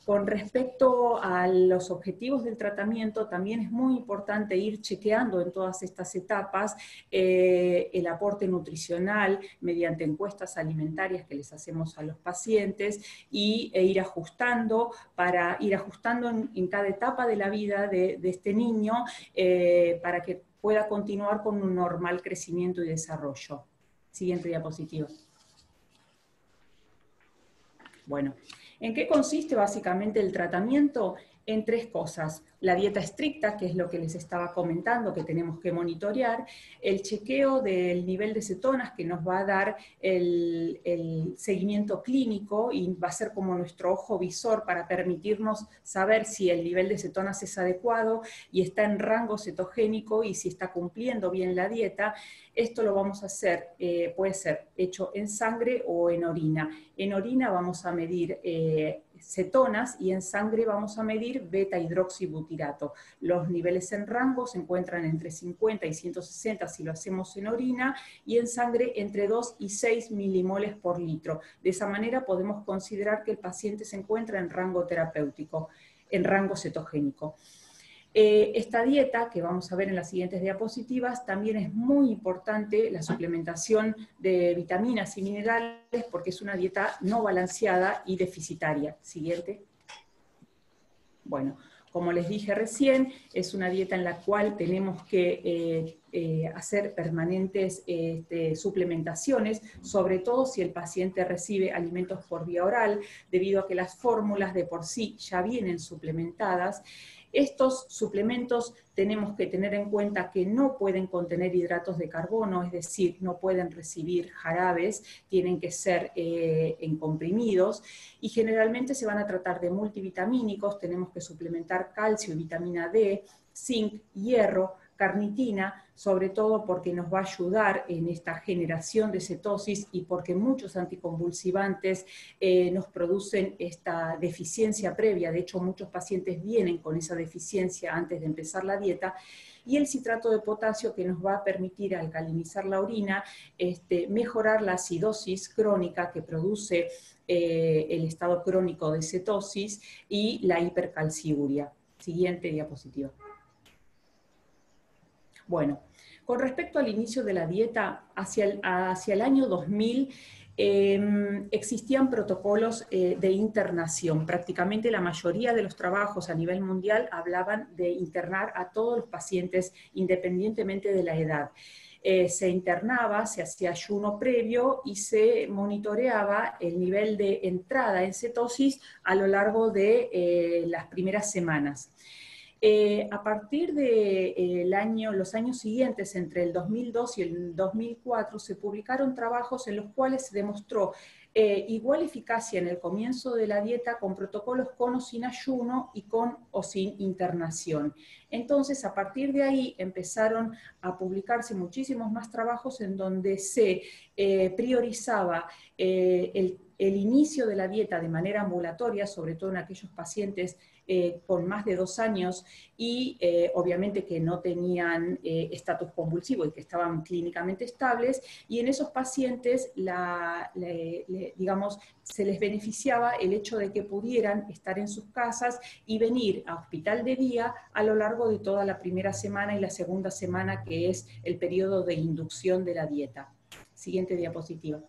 [SPEAKER 4] Con respecto a los objetivos del tratamiento, también es muy importante ir chequeando en todas estas etapas el aporte nutricional mediante encuestas alimentarias que les hacemos a los pacientes e ir ajustando en cada etapa de la vida de este niño para que pueda continuar con un normal crecimiento y desarrollo. Siguiente diapositiva. Bueno, ¿en qué consiste básicamente el tratamiento? En tres cosas: la dieta estricta, que es lo que les estaba comentando, que tenemos que monitorear; el chequeo del nivel de cetonas, que nos va a dar el seguimiento clínico y va a ser como nuestro ojo visor para permitirnos saber si el nivel de cetonas es adecuado y está en rango cetogénico y si está cumpliendo bien la dieta. Esto lo vamos a hacer, puede ser hecho en sangre o en orina. En orina vamos a medir cetonas y en sangre vamos a medir beta-hidroxibutirato. Los niveles en rango se encuentran entre 50 y 160 si lo hacemos en orina, y en sangre entre 2 y 6 milimoles por litro. De esa manera podemos considerar que el paciente se encuentra en rango terapéutico, en rango cetogénico. Esta dieta, que vamos a ver en las siguientes diapositivas, también es muy importante la suplementación de vitaminas y minerales, porque es una dieta no balanceada y deficitaria. Siguiente. Bueno, como les dije recién, es una dieta en la cual tenemos que hacer permanentes suplementaciones, sobre todo si el paciente recibe alimentos por vía oral, debido a que las fórmulas de por sí ya vienen suplementadas. Estos suplementos tenemos que tener en cuenta que no pueden contener hidratos de carbono, es decir, no pueden recibir jarabes, tienen que ser en comprimidos, y generalmente se van a tratar de multivitamínicos. Tenemos que suplementar calcio y vitamina D, zinc, hierro, carnitina, sobre todo porque nos va a ayudar en esta generación de cetosis y porque muchos anticonvulsivantes nos producen esta deficiencia previa. De hecho, muchos pacientes vienen con esa deficiencia antes de empezar la dieta. Y el citrato de potasio, que nos va a permitir alcalinizar la orina, mejorar la acidosis crónica que produce el estado crónico de cetosis y la hipercalciuria. Siguiente diapositiva. Bueno, con respecto al inicio de la dieta, hacia el año 2000 existían protocolos de internación. Prácticamente la mayoría de los trabajos a nivel mundial hablaban de internar a todos los pacientes independientemente de la edad. Se internaba, se hacía ayuno previo y se monitoreaba el nivel de entrada en cetosis a lo largo de las primeras semanas. A partir de los años siguientes, entre el 2002 y el 2004, se publicaron trabajos en los cuales se demostró igual eficacia en el comienzo de la dieta con protocolos con o sin ayuno y con o sin internación. Entonces, a partir de ahí empezaron a publicarse muchísimos más trabajos en donde se priorizaba el inicio de la dieta de manera ambulatoria, sobre todo en aquellos pacientes con más de 2 años y obviamente que no tenían estatus convulsivo y que estaban clínicamente estables, y en esos pacientes digamos, se les beneficiaba el hecho de que pudieran estar en sus casas y venir a hospital de día a lo largo de toda la primera semana y la segunda semana, que es el periodo de inducción de la dieta. Siguiente diapositiva.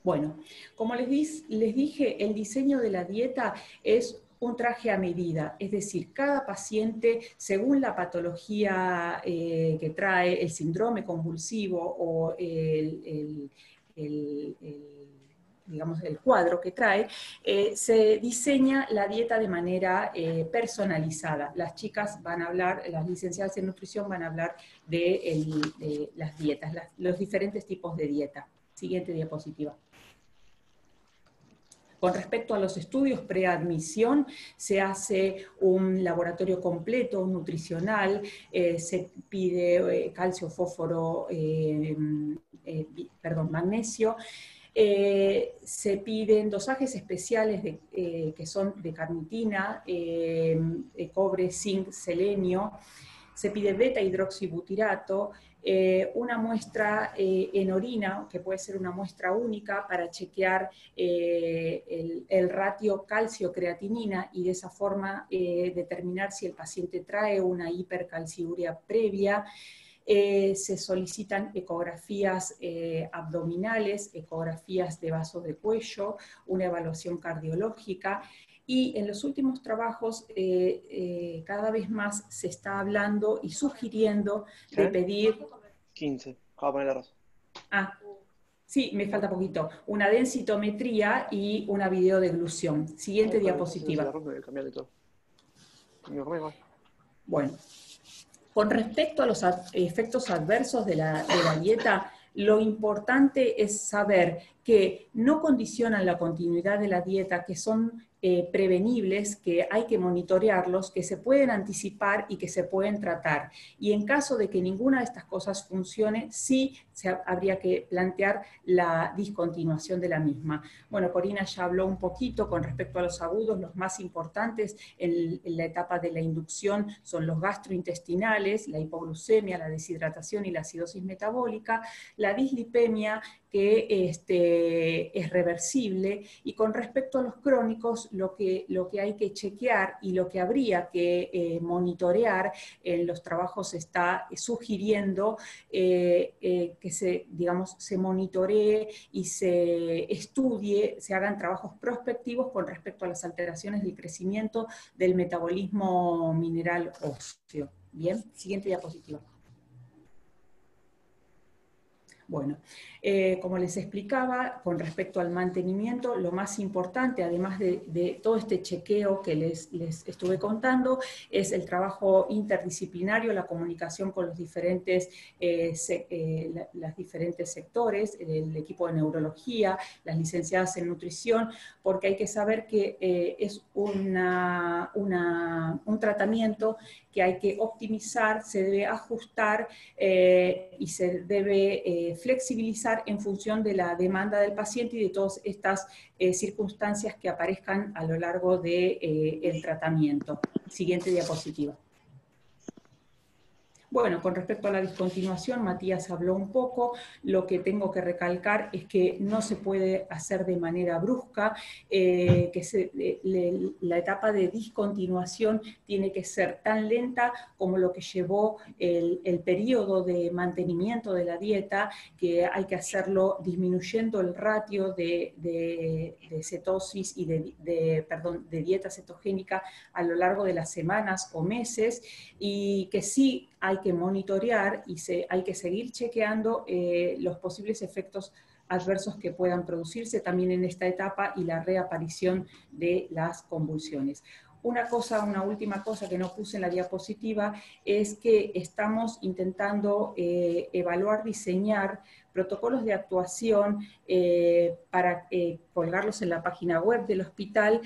[SPEAKER 4] Bueno, como les dije, el diseño de la dieta es un traje a medida, es decir, cada paciente, según la patología que trae, el síndrome convulsivo o digamos, el cuadro que trae, se diseña la dieta de manera personalizada. Las chicas van a hablar, las licenciadas en nutrición van a hablar de las dietas, los diferentes tipos de dieta. Siguiente diapositiva. Con respecto a los estudios preadmisión, se hace un laboratorio completo, nutricional, se pide calcio, fósforo, magnesio, se piden dosajes especiales que son de carnitina, cobre, zinc, selenio, se pide beta-hidroxibutirato, una muestra en orina, que puede ser una muestra única, para chequear el ratio calcio-creatinina y de esa forma determinar si el paciente trae una hipercalciuria previa. Se solicitan ecografías abdominales, ecografías de vasos de cuello, una evaluación cardiológica. Y en los últimos trabajos cada vez más se está hablando y sugiriendo de pedir...
[SPEAKER 5] 15, voy a poner la razón.
[SPEAKER 4] Ah, Sí, me falta poquito. Una densitometría y una videodeglución. Siguiente diapositiva. Bueno, con respecto a los efectos adversos de la dieta, lo importante es saber que no condicionan la continuidad de la dieta, que son prevenibles, que hay que monitorearlos, que se pueden anticipar y que se pueden tratar. Y en caso de que ninguna de estas cosas funcione, sí habría que plantear la discontinuación de la misma. Bueno, Corina ya habló un poquito con respecto a los agudos. Los más importantes en la etapa de la inducción son los gastrointestinales, la hipoglucemia, la deshidratación y la acidosis metabólica, la dislipemia, que es reversible, y con respecto a los crónicos, lo que hay que chequear y lo que habría que monitorear, en los trabajos está sugiriendo que se monitoree y se estudie, se hagan trabajos prospectivos con respecto a las alteraciones del crecimiento del metabolismo mineral óseo. Bien, siguiente diapositiva. Bueno, como les explicaba, con respecto al mantenimiento, lo más importante, además de todo este chequeo que les estuve contando, es el trabajo interdisciplinario, la comunicación con los diferentes sectores, el equipo de neurología, las licenciadas en nutrición, porque hay que saber que es un tratamiento que hay que optimizar, se debe ajustar y se debe flexibilizar en función de la demanda del paciente y de todas estas circunstancias que aparezcan a lo largo del tratamiento. Siguiente diapositiva. Bueno, con respecto a la discontinuación, Matías habló un poco. Lo que tengo que recalcar es que no se puede hacer de manera brusca, la etapa de discontinuación tiene que ser tan lenta como lo que llevó el periodo de mantenimiento de la dieta, que hay que hacerlo disminuyendo el ratio de cetosis y de dieta cetogénica a lo largo de las semanas o meses, y que sí hay que monitorear y hay que seguir chequeando los posibles efectos adversos que puedan producirse también en esta etapa y la reaparición de las convulsiones. Una última cosa que no puse en la diapositiva es que estamos intentando evaluar, diseñar protocolos de actuación para colgarlos en la página web del hospital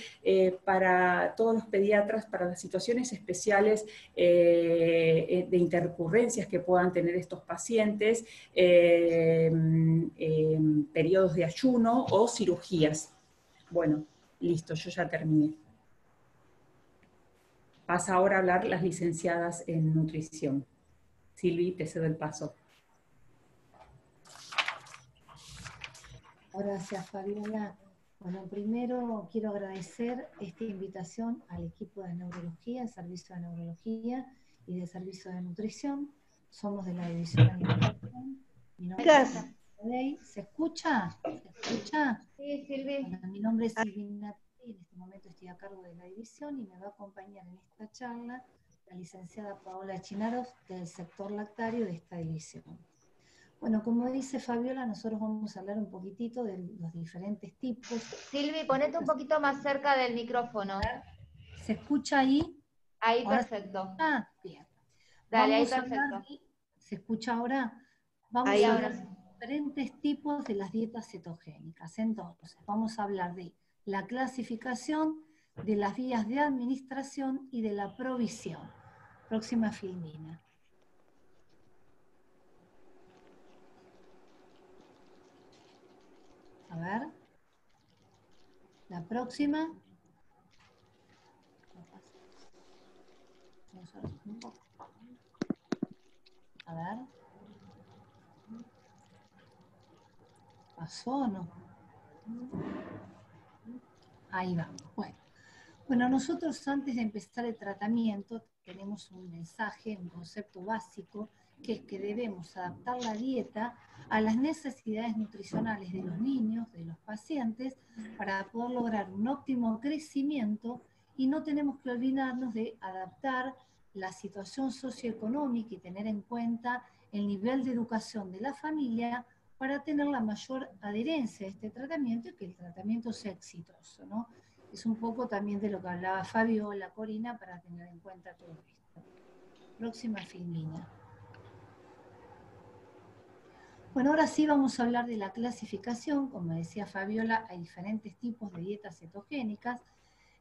[SPEAKER 4] para todos los pediatras, para las situaciones especiales de intercurrencias que puedan tener estos pacientes, periodos de ayuno o cirugías. Bueno, listo, yo ya terminé. Pasa ahora a hablar las licenciadas en nutrición. Silvi, te cedo el paso.
[SPEAKER 5] Gracias, Fabiola. Bueno, primero quiero agradecer esta invitación al equipo de neurología, el servicio de neurología y del servicio de nutrición. Somos de la división de alimentación. Mi nombre es Silvi. ¿Se escucha? ¿Se escucha?
[SPEAKER 1] Sí, Silvi.
[SPEAKER 5] Bueno, mi nombre es Silvina. En este momento estoy a cargo de la división y me va a acompañar en esta charla la licenciada Paola Chinaros del sector lactario de esta división. Bueno, como dice Fabiola, nosotros vamos a hablar un poquitito de los diferentes tipos.
[SPEAKER 1] Silvi, ponete un poquito más cerca del micrófono.
[SPEAKER 5] ¿Se escucha ahí?
[SPEAKER 1] Ahí,
[SPEAKER 5] ¿Ahora
[SPEAKER 1] perfecto.
[SPEAKER 5] Ah, bien.
[SPEAKER 1] Dale,
[SPEAKER 5] Vamos
[SPEAKER 1] ahí
[SPEAKER 5] a
[SPEAKER 1] perfecto.
[SPEAKER 5] ¿Se escucha ahora? Vamos
[SPEAKER 1] Ahí
[SPEAKER 5] a
[SPEAKER 1] ahora
[SPEAKER 5] hablar de diferentes tipos de las dietas cetogénicas. Entonces, vamos a hablar de la clasificación, de las vías de administración y de la provisión. Próxima filmina. A ver. La próxima. A ver. ¿Pasó o no? Ahí va. Bueno, nosotros antes de empezar el tratamiento tenemos un mensaje, un concepto básico, que es que debemos adaptar la dieta a las necesidades nutricionales de los niños, de los pacientes, para poder lograr un óptimo crecimiento, y no tenemos que olvidarnos de adaptar la situación socioeconómica y tener en cuenta el nivel de educación de la familia para tener la mayor adherencia a este tratamiento y que el tratamiento sea exitoso, ¿no? Es un poco también de lo que hablaba Fabiola, Corina, para tener en cuenta todo esto. Próxima filmina. Bueno, ahora sí vamos a hablar de la clasificación. Como decía Fabiola, hay diferentes tipos de dietas cetogénicas.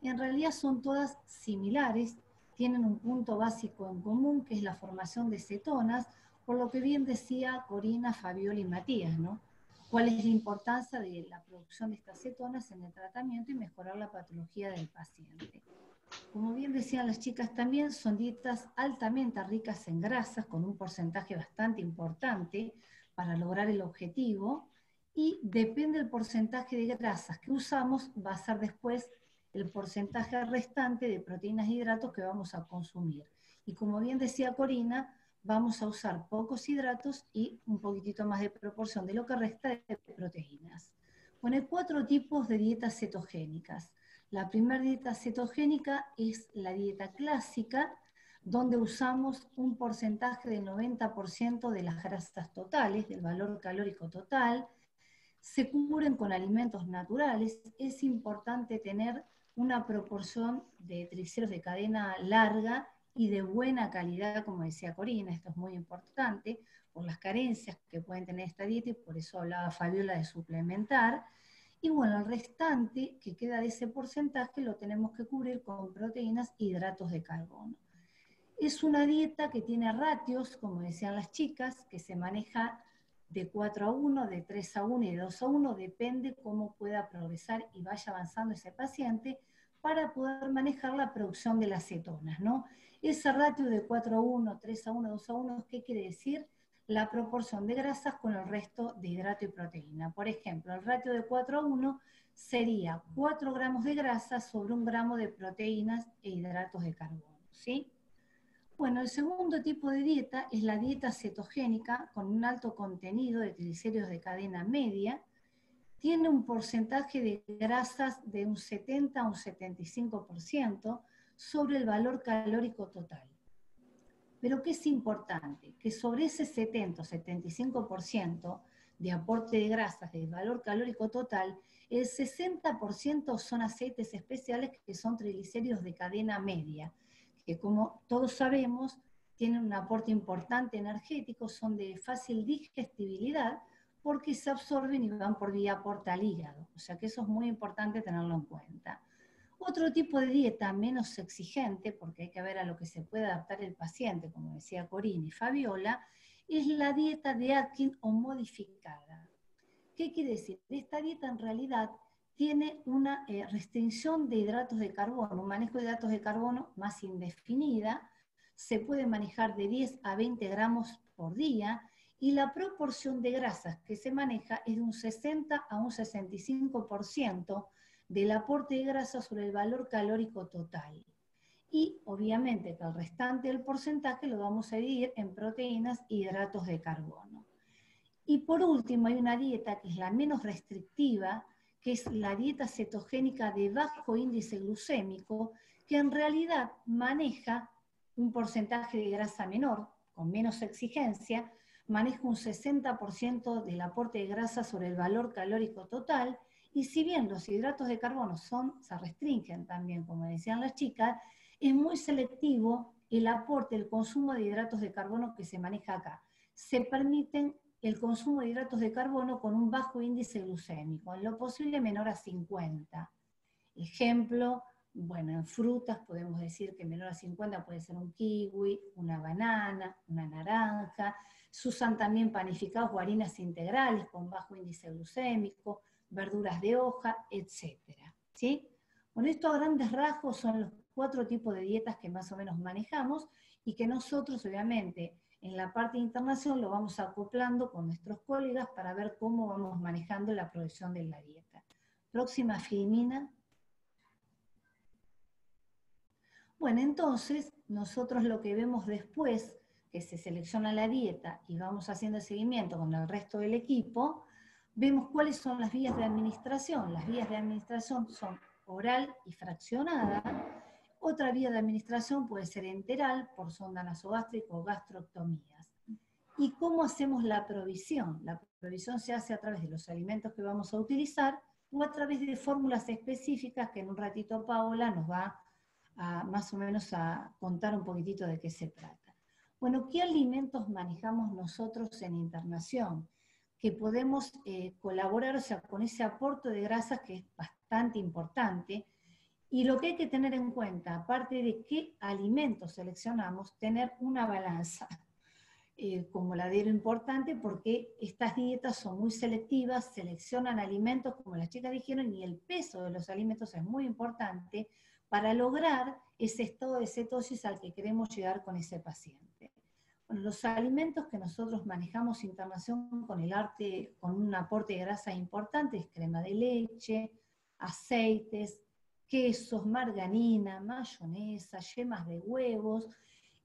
[SPEAKER 5] En realidad son todas similares, tienen un punto básico en común, que es la formación de cetonas, por lo que bien decía Corina, Fabiola y Matías, ¿no? ¿Cuál es la importancia de la producción de estas cetonas en el tratamiento y mejorar la patología del paciente? Como bien decían las chicas también, son dietas altamente ricas en grasas, con un porcentaje bastante importante para lograr el objetivo, y depende del porcentaje de grasas que usamos, va a ser después el porcentaje restante de proteínas e hidratos que vamos a consumir. Y como bien decía Corina, vamos a usar pocos hidratos y un poquitito más de proporción de lo que resta de proteínas. Bueno, hay 4 tipos de dietas cetogénicas. La primera dieta cetogénica es la dieta clásica, donde usamos un porcentaje del 90% de las grasas totales, del valor calórico total. Se cubren con alimentos naturales. Es importante tener una proporción de triglicéridos de cadena larga y de buena calidad, como decía Corina, esto es muy importante, por las carencias que pueden tener esta dieta, y por eso hablaba Fabiola de suplementar. Y bueno, el restante que queda de ese porcentaje lo tenemos que cubrir con proteínas e hidratos de carbono. Es una dieta que tiene ratios, como decían las chicas, que se maneja de 4:1, de 3:1 y de 2:1, depende cómo pueda progresar y vaya avanzando ese paciente para poder manejar la producción de las cetonas, ¿no? Ese ratio de 4:1, 3:1, 2:1, ¿qué quiere decir? La proporción de grasas con el resto de hidrato y proteína. Por ejemplo, el ratio de 4:1 sería 4 gramos de grasa sobre 1 gramo de proteínas e hidratos de carbono, ¿sí? Bueno, el segundo tipo de dieta es la dieta cetogénica con un alto contenido de triglicéridos de cadena media. Tiene un porcentaje de grasas de un 70 a un 75% sobre el valor calórico total. Pero ¿qué es importante? Que sobre ese 70 o 75% de aporte de grasas del valor calórico total, el 60% son aceites especiales que son triglicéridos de cadena media, que como todos sabemos tienen un aporte importante energético, son de fácil digestibilidad porque se absorben y van por vía porta al hígado. O sea que eso es muy importante tenerlo en cuenta. Otro tipo de dieta menos exigente, porque hay que ver a lo que se puede adaptar el paciente, como decía Corina y Fabiola, es la dieta de Atkins o modificada. ¿Qué quiere decir? Esta dieta en realidad tiene una restricción de hidratos de carbono, un manejo de hidratos de carbono más indefinida, se puede manejar de 10 a 20 gramos por día, y la proporción de grasas que se maneja es de un 60 a un 65% del aporte de grasa sobre el valor calórico total. Y obviamente que el restante del porcentaje lo vamos a dividir en proteínas e hidratos de carbono. Y por último hay una dieta que es la menos restrictiva, que es la dieta cetogénica de bajo índice glucémico, que en realidad maneja un porcentaje de grasa menor, con menos exigencia, maneja un 60% del aporte de grasa sobre el valor calórico total, y si bien los hidratos de carbono se restringen también, como decían las chicas, es muy selectivo el aporte, el consumo de hidratos de carbono que se maneja acá. Se permiten el consumo de hidratos de carbono con un bajo índice glucémico, en lo posible menor a 50. Ejemplo, bueno, en frutas podemos decir que menor a 50 puede ser un kiwi, una banana, una naranja. Se usan también panificados o harinas integrales con bajo índice glucémico, verduras de hoja, etc. ¿Sí? Bueno, estos a grandes rasgos son los 4 tipos de dietas que más o menos manejamos y que nosotros, obviamente, en la parte de internación lo vamos acoplando con nuestros colegas para ver cómo vamos manejando la producción de la dieta. Próxima filmina. Bueno, entonces, nosotros lo que vemos después, que se selecciona la dieta y vamos haciendo el seguimiento con el resto del equipo, vemos cuáles son las vías de administración. Las vías de administración son oral y fraccionada. Otra vía de administración puede ser enteral, por sonda nasogástrica o gastroctomías. ¿Y cómo hacemos la provisión? La provisión se hace a través de los alimentos que vamos a utilizar o a través de fórmulas específicas que en un ratito Paola nos va a más o menos a contar un poquitito de qué se trata. Bueno, ¿qué alimentos manejamos nosotros en internación? Que podemos colaborar, o sea, con ese aporte de grasas que es bastante importante. Y lo que hay que tener en cuenta, aparte de qué alimentos seleccionamos, tener una balanza como ladero importante, porque estas dietas son muy selectivas, seleccionan alimentos, como las chicas dijeron, y el peso de los alimentos es muy importante para lograr ese estado de cetosis al que queremos llegar con ese paciente. Bueno, los alimentos que nosotros manejamos internación con un aporte de grasa importante es crema de leche, aceites, quesos, margarina, mayonesa, yemas de huevos,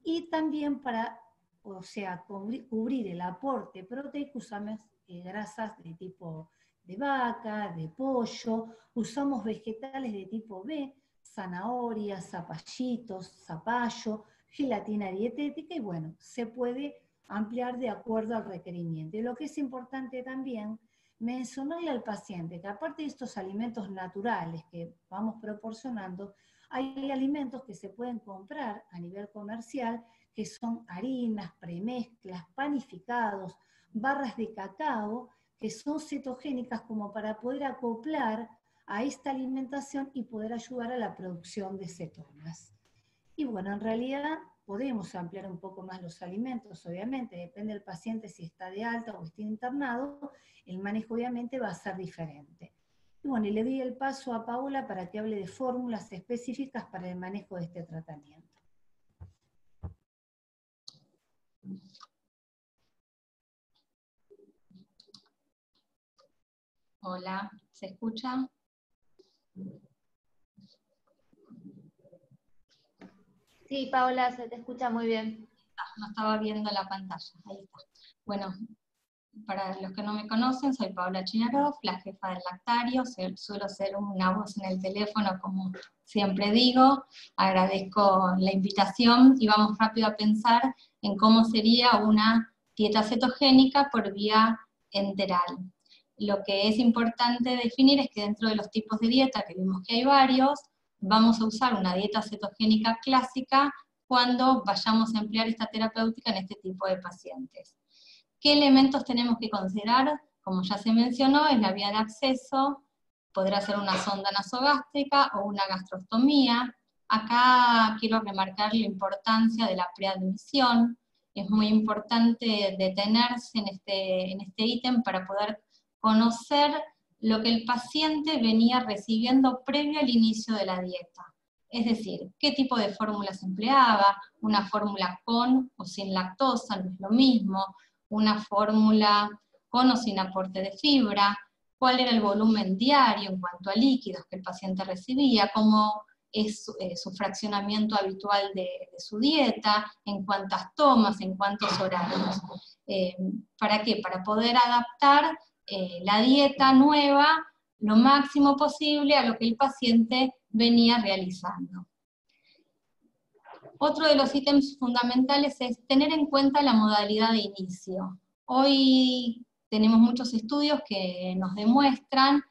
[SPEAKER 5] y también para, o sea, cubrir el aporte proteico usamos grasas de tipo de vaca, de pollo, usamos vegetales de tipo B, zanahoria, zapallitos, zapallo, gelatina dietética, y bueno, se puede ampliar de acuerdo al requerimiento. Y lo que es importante también, mencionarle al paciente que aparte de estos alimentos naturales que vamos proporcionando, hay alimentos que se pueden comprar a nivel comercial, que son harinas, premezclas, panificados, barras de cacao, que son cetogénicas como para poder acoplar a esta alimentación y poder ayudar a la producción de cetonas. Y bueno, en realidad podemos ampliar un poco más los alimentos, obviamente, depende del paciente si está de alta o está internado, el manejo obviamente va a ser diferente. Y bueno, y le doy el paso a Paola para que hable de fórmulas específicas para el manejo de este tratamiento.
[SPEAKER 6] Hola, ¿se escucha?
[SPEAKER 1] Sí, Paola, se te escucha muy bien.
[SPEAKER 6] No estaba viendo la pantalla, ahí está. Bueno, para los que no me conocen, soy Paola Chinaroff, la jefa del lactario, suelo ser una voz en el teléfono, como siempre digo. Agradezco la invitación y vamos rápido a pensar en cómo sería una dieta cetogénica por vía enteral. Lo que es importante definir es que dentro de los tipos de dieta, que vimos que hay varios, vamos a usar una dieta cetogénica clásica cuando vayamos a emplear esta terapéutica en este tipo de pacientes. ¿Qué elementos tenemos que considerar? Como ya se mencionó, es la vía de acceso, podrá ser una sonda nasogástrica o una gastrostomía. Acá quiero remarcar la importancia de la preadmisión. Es muy importante detenerse en este ítem para poder conocer lo que el paciente venía recibiendo previo al inicio de la dieta. Es decir, qué tipo de fórmula se empleaba, una fórmula con o sin lactosa, no es lo mismo, una fórmula con o sin aporte de fibra, cuál era el volumen diario en cuanto a líquidos que el paciente recibía, cómo es su fraccionamiento habitual de su dieta, en cuántas tomas, en cuántos horarios. ¿Para qué? Para poder adaptar la dieta nueva lo máximo posible a lo que el paciente venía realizando. Otro de los ítems fundamentales es tener en cuenta la modalidad de inicio. Hoy tenemos muchos estudios que nos demuestran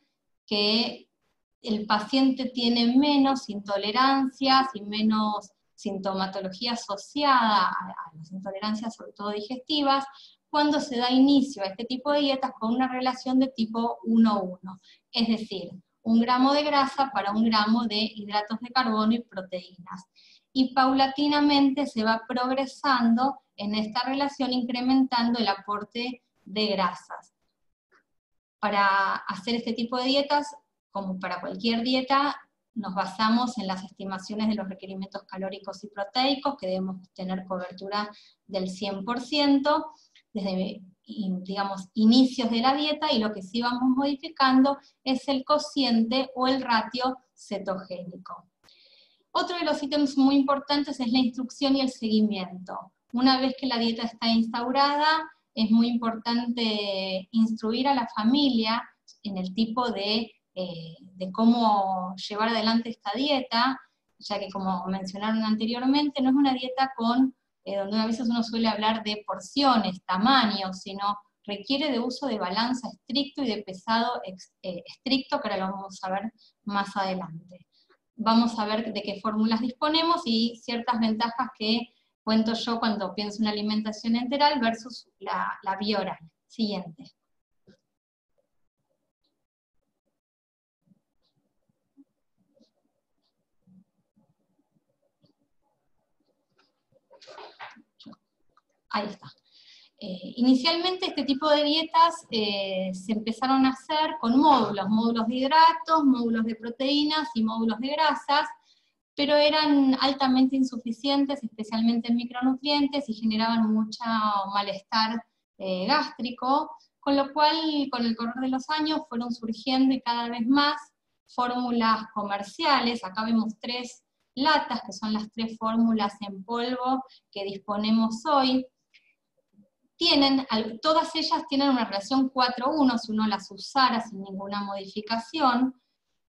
[SPEAKER 6] que el paciente tiene menos intolerancias y menos sintomatología asociada a las intolerancias, sobre todo digestivas, cuando se da inicio a este tipo de dietas con una relación de tipo 1:1, es decir, 1 gramo de grasa para 1 gramo de hidratos de carbono y proteínas. Y paulatinamente se va progresando en esta relación, incrementando el aporte de grasas. Para hacer este tipo de dietas, como para cualquier dieta, nos basamos en las estimaciones de los requerimientos calóricos y proteicos, que debemos tener cobertura del 100%, desde, digamos, inicios de la dieta, y lo que sí vamos modificando es el cociente o el ratio cetogénico. Otro de los ítems muy importantes es la instrucción y el seguimiento. Una vez que la dieta está instaurada, es muy importante instruir a la familia en el tipo de cómo llevar adelante esta dieta, ya que como mencionaron anteriormente, no es una dieta con donde a veces uno suele hablar de porciones, tamaños, sino requiere de uso de balanza estricto y de pesado estricto, que ahora lo vamos a ver más adelante. Vamos a ver de qué fórmulas disponemos y ciertas ventajas que cuento yo cuando pienso en alimentación enteral versus la vía oral. Siguiente. Ahí está. Inicialmente este tipo de dietas se empezaron a hacer con módulos de hidratos, módulos de proteínas y módulos de grasas, pero eran altamente insuficientes, especialmente en micronutrientes, y generaban mucho malestar gástrico, con lo cual, con el correr de los años, fueron surgiendo y cada vez más fórmulas comerciales. Acá vemos 3 latas, que son las 3 fórmulas en polvo que disponemos hoy. Todas ellas tienen una relación 4:1, si uno las usara sin ninguna modificación,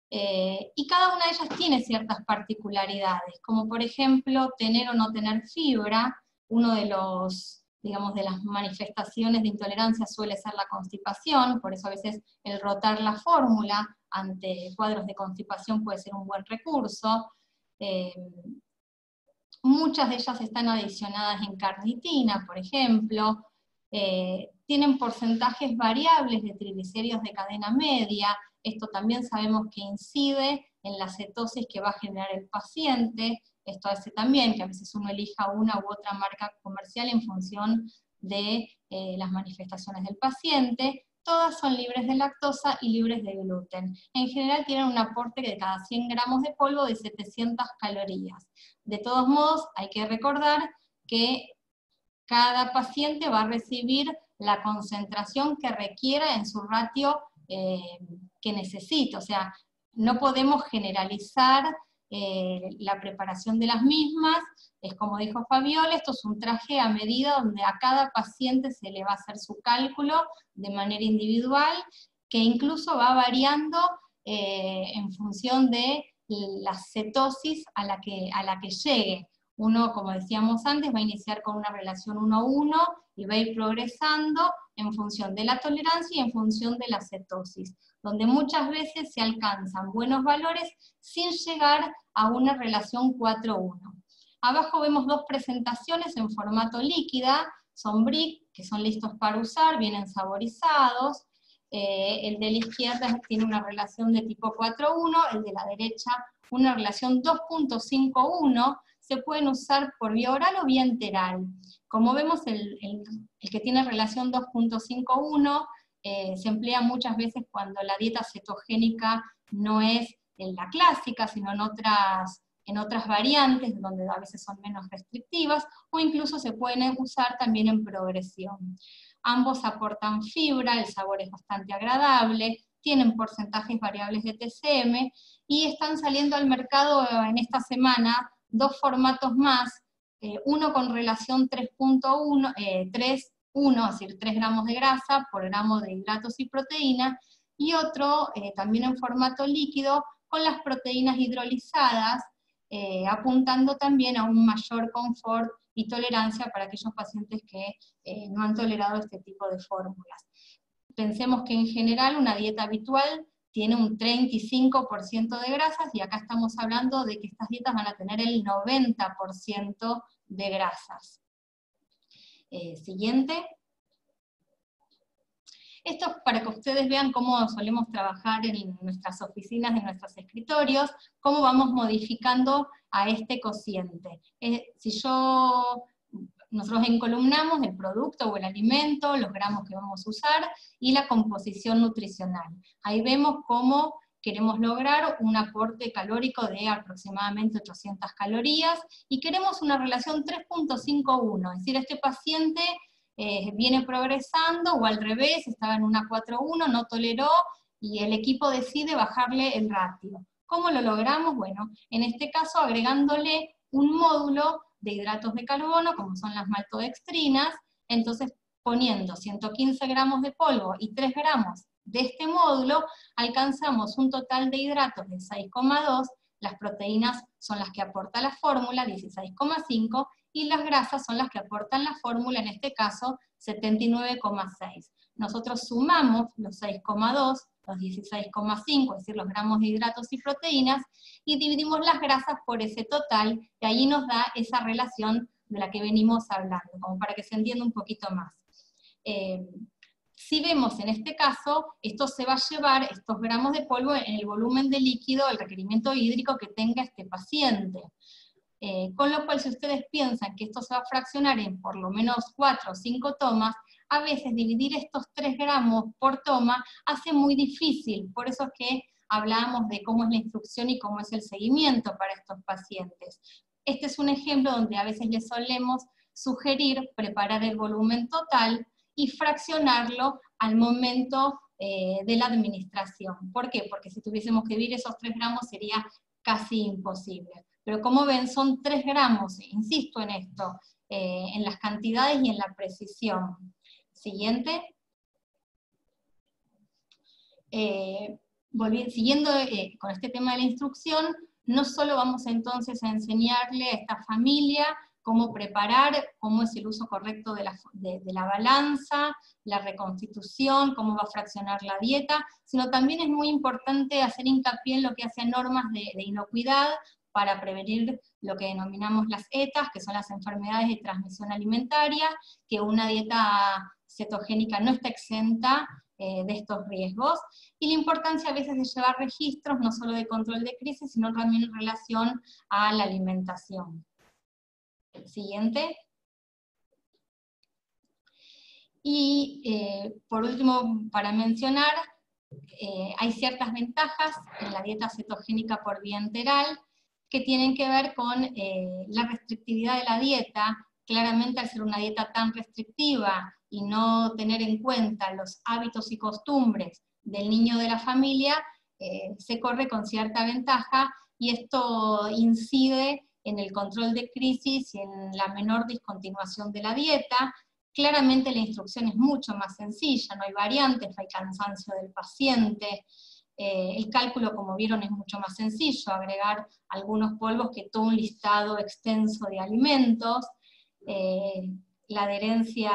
[SPEAKER 6] y cada una de ellas tiene ciertas particularidades, como por ejemplo tener o no tener fibra. Uno de los, digamos, de las manifestaciones de intolerancia suele ser la constipación, por eso a veces el rotar la fórmula ante cuadros de constipación puede ser un buen recurso. Muchas de ellas están adicionadas en carnitina, por ejemplo. Tienen porcentajes variables de triglicéridos de cadena media. Esto también sabemos que incide en la cetosis que va a generar el paciente. Esto hace también que a veces uno elija una u otra marca comercial en función de las manifestaciones del paciente. Todas son libres de lactosa y libres de gluten. En general tienen un aporte de cada 100 gramos de polvo de 700 calorías. De todos modos, hay que recordar que cada paciente va a recibir la concentración que requiera en su ratio que necesita. O sea, no podemos generalizar la preparación de las mismas. Es como dijo Fabiola, esto es un traje a medida donde a cada paciente se le va a hacer su cálculo de manera individual, que incluso va variando en función de la cetosis a la que llegue. Uno, como decíamos antes, va a iniciar con una relación 1:1 y va a ir progresando en función de la tolerancia y en función de la cetosis, donde muchas veces se alcanzan buenos valores sin llegar a una relación 4:1. Abajo vemos 2 presentaciones en formato líquida, son brick, que son listos para usar, vienen saborizados. El de la izquierda tiene una relación de tipo 4:1, el de la derecha una relación 2.5:1, se pueden usar por vía oral o vía enteral. Como vemos, el que tiene relación 2.5:1 se emplea muchas veces cuando la dieta cetogénica no es en la clásica, sino en otras variantes, donde a veces son menos restrictivas, o incluso se pueden usar también en progresión. Ambos aportan fibra, el sabor es bastante agradable, tienen porcentajes variables de TCM, y están saliendo al mercado en esta semana 2 formatos más, uno con relación 3.1, 3:1, es decir, 3 gramos de grasa por gramo de hidratos y proteína, y otro también en formato líquido con las proteínas hidrolizadas, apuntando también a un mayor confort y tolerancia para aquellos pacientes que no han tolerado este tipo de fórmulas. Pensemos que en general una dieta habitual tiene un 35% de grasas, y acá estamos hablando de que estas dietas van a tener el 90% de grasas. Siguiente. Esto es para que ustedes vean cómo solemos trabajar en nuestras oficinas, en nuestros escritorios, cómo vamos modificando a este cociente. Nosotros encolumnamos el producto o el alimento, los gramos que vamos a usar, y la composición nutricional. Ahí vemos cómo queremos lograr un aporte calórico de aproximadamente 800 calorías, y queremos una relación 3.5:1, es decir, este paciente viene progresando, o al revés, estaba en una 4:1, no toleró, y el equipo decide bajarle el ratio. ¿Cómo lo logramos? Bueno, en este caso agregándole un módulo de hidratos de carbono, como son las maltodextrinas, entonces poniendo 115 gramos de polvo y 3 gramos de este módulo, alcanzamos un total de hidratos de 6,2, las proteínas son las que aporta la fórmula, 16,5, y las grasas son las que aportan la fórmula, en este caso 79,6. Nosotros sumamos los 6,2, los 16,5, es decir, los gramos de hidratos y proteínas, y dividimos las grasas por ese total, y ahí nos da esa relación de la que venimos hablando, como para que se entienda un poquito más. Si vemos en este caso, esto se va a llevar, estos gramos de polvo, en el volumen de líquido, el requerimiento hídrico que tenga este paciente. Con lo cual, si ustedes piensan que esto se va a fraccionar en por lo menos 4 o 5 tomas, a veces dividir estos 3 gramos por toma hace muy difícil. Por eso es que hablábamos de cómo es la instrucción y cómo es el seguimiento para estos pacientes. Este es un ejemplo donde a veces les solemos sugerir preparar el volumen total y fraccionarlo al momento de la administración. ¿Por qué? Porque si tuviésemos que dividir esos 3 gramos sería casi imposible. Pero como ven, son 3 gramos, insisto en esto, en las cantidades y en la precisión. Siguiente. Siguiendo con este tema de la instrucción, no solo vamos entonces a enseñarle a esta familia cómo preparar, cómo es el uso correcto de la balanza, la reconstitución, cómo va a fraccionar la dieta, sino también es muy importante hacer hincapié en lo que hace normas de inocuidad para prevenir lo que denominamos las ETAs, que son las enfermedades de transmisión alimentaria, que una dieta cetogénica no está exenta de estos riesgos, y la importancia a veces de llevar registros, no solo de control de crisis, sino también en relación a la alimentación. Siguiente. Y por último, para mencionar, hay ciertas ventajas en la dieta cetogénica por vía enteral que tienen que ver con la restrictividad de la dieta. Claramente, al ser una dieta tan restrictiva y no tener en cuenta los hábitos y costumbres del niño de la familia, se corre con cierta ventaja, y esto incide en el control de crisis y en la menor discontinuación de la dieta. Claramente la instrucción es mucho más sencilla, no hay variantes, no hay cansancio del paciente. El cálculo, como vieron, es mucho más sencillo, agregar algunos polvos que todo un listado extenso de alimentos. La adherencia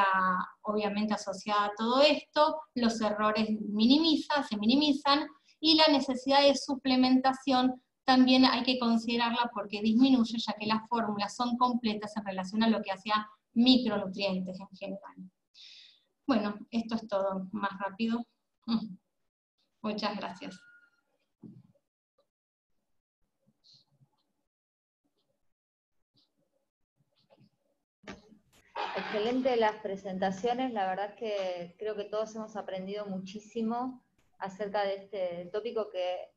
[SPEAKER 6] obviamente asociada a todo esto, los errores se minimizan, y la necesidad de suplementación también hay que considerarla porque disminuye, ya que las fórmulas son completas en relación a lo que hacía micronutrientes en general. Bueno, esto es todo, más rápido. Muchas gracias.
[SPEAKER 1] Excelente las presentaciones, la verdad es que creo que todos hemos aprendido muchísimo acerca de este tópico que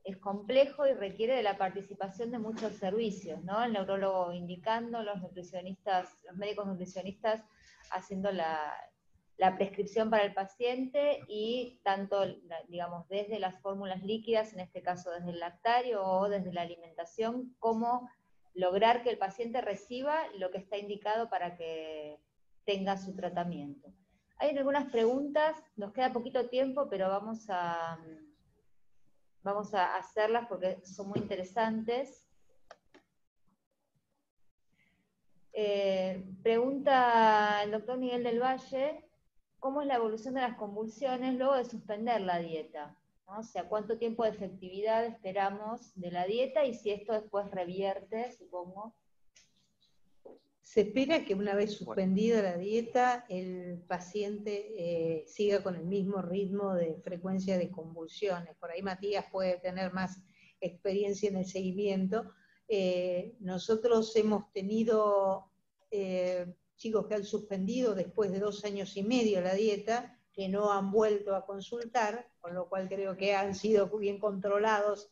[SPEAKER 1] es complejo y requiere de la participación de muchos servicios, ¿no? El neurólogo indicando, los nutricionistas, los médicos nutricionistas haciendo la prescripción para el paciente, y tanto, digamos, desde las fórmulas líquidas, en este caso desde el lactario o desde la alimentación, cómo lograr que el paciente reciba lo que está indicado para que tenga su tratamiento. Hay algunas preguntas, nos queda poquito tiempo, pero vamos a hacerlas porque son muy interesantes. Pregunta el doctor Miguel del Valle, ¿cómo es la evolución de las convulsiones luego de suspender la dieta? ¿No? O sea, ¿cuánto tiempo de efectividad esperamos de la dieta y si esto después revierte, supongo?
[SPEAKER 2] Se espera que una vez suspendida la dieta, el paciente siga con el mismo ritmo de frecuencia de convulsiones. Por ahí Matías puede tener más experiencia en el seguimiento. Nosotros hemos tenido chicos que han suspendido después de 2 años y medio la dieta, que no han vuelto a consultar, con lo cual creo que han sido bien controlados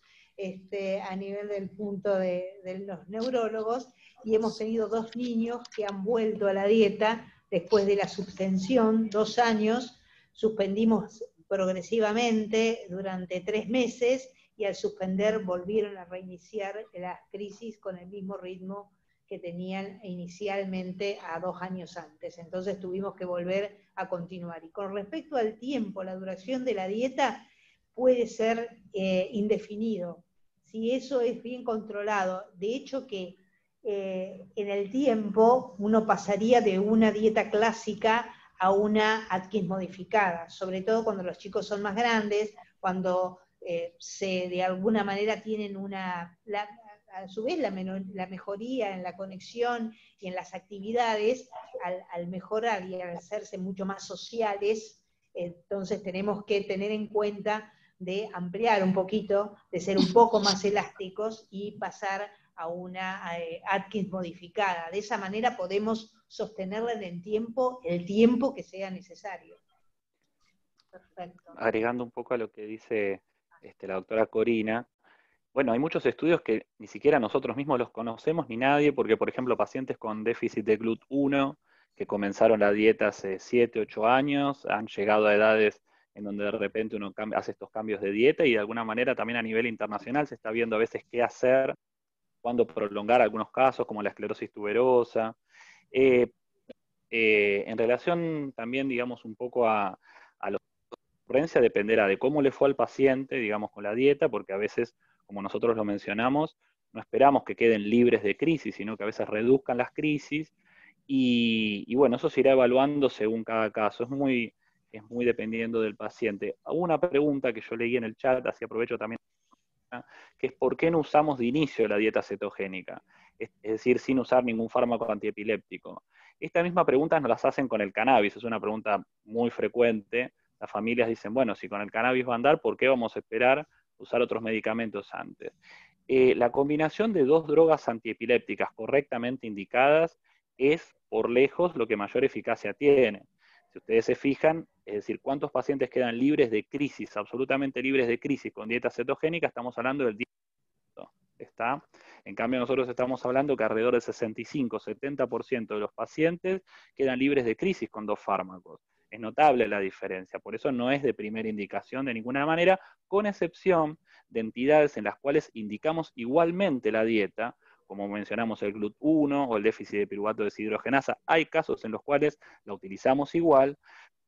[SPEAKER 2] a nivel del punto de los neurólogos, y hemos tenido 2 niños que han vuelto a la dieta después de la suspensión, 2 años, suspendimos progresivamente durante 3 meses, y al suspender volvieron a reiniciar las crisis con el mismo ritmo que tenían inicialmente a 2 años antes. Entonces tuvimos que volver a continuar. Y con respecto al tiempo, la duración de la dieta puede ser indefinido, si eso es bien controlado. De hecho que en el tiempo uno pasaría de una dieta clásica a una Atkins modificada, sobre todo cuando los chicos son más grandes, cuando de alguna manera tienen a su vez la mejoría en la conexión y en las actividades, al mejorar y al hacerse mucho más sociales, entonces tenemos que tener en cuenta de ampliar un poquito, de ser un poco más elásticos y pasar a una Atkins modificada. De esa manera podemos sostenerla en el tiempo que sea necesario.
[SPEAKER 3] Perfecto. Agregando un poco a lo que dice la doctora Corina, bueno, hay muchos estudios que ni siquiera nosotros mismos los conocemos ni nadie, porque por ejemplo pacientes con déficit de GLUT1 que comenzaron la dieta hace 7, 8 años, han llegado a edades en donde de repente uno hace estos cambios de dieta y de alguna manera también a nivel internacional se está viendo a veces qué hacer, cuándo prolongar algunos casos como la esclerosis tuberosa. En relación también, digamos, un poco a la ocurrencia, dependerá de cómo le fue al paciente, digamos, con la dieta, porque a veces, como nosotros lo mencionamos, no esperamos que queden libres de crisis, sino que a veces reduzcan las crisis, y bueno, eso se irá evaluando según cada caso, es muy dependiendo del paciente. Hubo una pregunta que yo leí en el chat, así aprovecho también, que es ¿por qué no usamos de inicio la dieta cetogénica? Es decir, sin usar ningún fármaco antiepiléptico. Esta misma pregunta nos las hacen con el cannabis, es una pregunta muy frecuente. Las familias dicen, bueno, si con el cannabis va a andar, ¿por qué vamos a esperar usar otros medicamentos antes? La combinación de dos drogas antiepilépticas correctamente indicadas es por lejos lo que mayor eficacia tiene. Si ustedes se fijan, es decir, ¿cuántos pacientes quedan libres de crisis, absolutamente libres de crisis con dieta cetogénica? Estamos hablando del 10%. ¿Está? En cambio, nosotros estamos hablando que alrededor del 65-70% de los pacientes quedan libres de crisis con dos fármacos. Es notable la diferencia, por eso no es de primera indicación de ninguna manera, con excepción de entidades en las cuales indicamos igualmente la dieta, como mencionamos el GLUT1 o el déficit de piruvato deshidrogenasa. Hay casos en los cuales la utilizamos igual,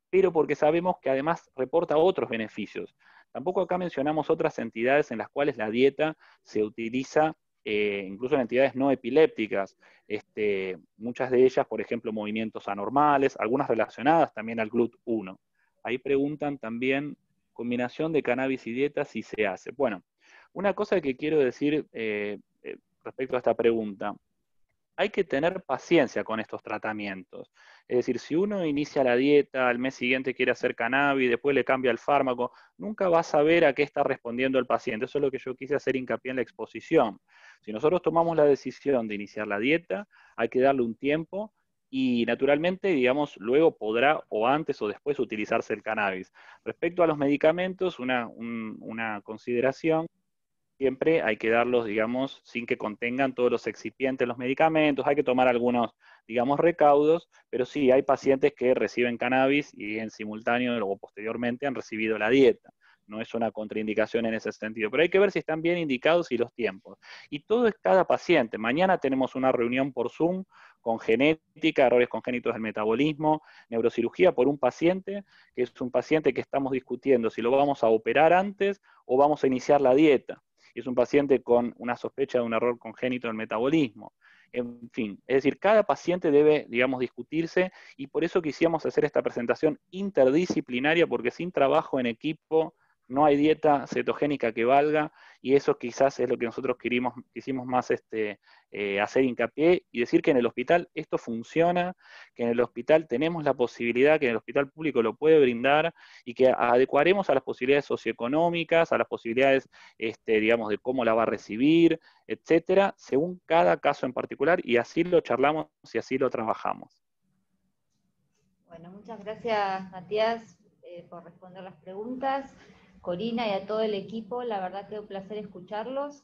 [SPEAKER 3] pero porque sabemos que además reporta otros beneficios. Tampoco acá mencionamos otras entidades en las cuales la dieta se utiliza, incluso en entidades no epilépticas, muchas de ellas, por ejemplo, movimientos anormales, algunas relacionadas también al GLUT1. Ahí preguntan también, combinación de cannabis y dieta, si se hace. Bueno, una cosa que quiero decir respecto a esta pregunta, hay que tener paciencia con estos tratamientos. Es decir, si uno inicia la dieta, al mes siguiente quiere hacer cannabis, después le cambia el fármaco, nunca va a saber a qué está respondiendo el paciente. Eso es lo que yo quise hacer hincapié en la exposición. Si nosotros tomamos la decisión de iniciar la dieta, hay que darle un tiempo y naturalmente, digamos, luego podrá o antes o después utilizarse el cannabis. Respecto a los medicamentos, una consideración. Siempre hay que darlos, digamos, sin que contengan todos los excipientes, los medicamentos, hay que tomar algunos, digamos, recaudos, pero sí, hay pacientes que reciben cannabis y en simultáneo o posteriormente han recibido la dieta. No es una contraindicación en ese sentido, pero hay que ver si están bien indicados y los tiempos. Y todo es cada paciente. Mañana tenemos una reunión por Zoom con genética, errores congénitos del metabolismo, neurocirugía por un paciente, que es un paciente que estamos discutiendo si lo vamos a operar antes o vamos a iniciar la dieta. Es un paciente con una sospecha de un error congénito del metabolismo. En fin, es decir, cada paciente debe, digamos, discutirse y por eso quisimos hacer esta presentación interdisciplinaria, porque sin trabajo en equipo no hay dieta cetogénica que valga, y eso quizás es lo que nosotros quisimos más hacer hincapié y decir que en el hospital esto funciona, que en el hospital tenemos la posibilidad, que en el hospital público lo puede brindar y que adecuaremos a las posibilidades socioeconómicas, a las posibilidades, digamos, de cómo la va a recibir, etcétera, según cada caso en particular, y así lo charlamos y así lo trabajamos.
[SPEAKER 1] Bueno, muchas gracias, Matías, por responder las preguntas. Corina y a todo el equipo, la verdad que un placer escucharlos.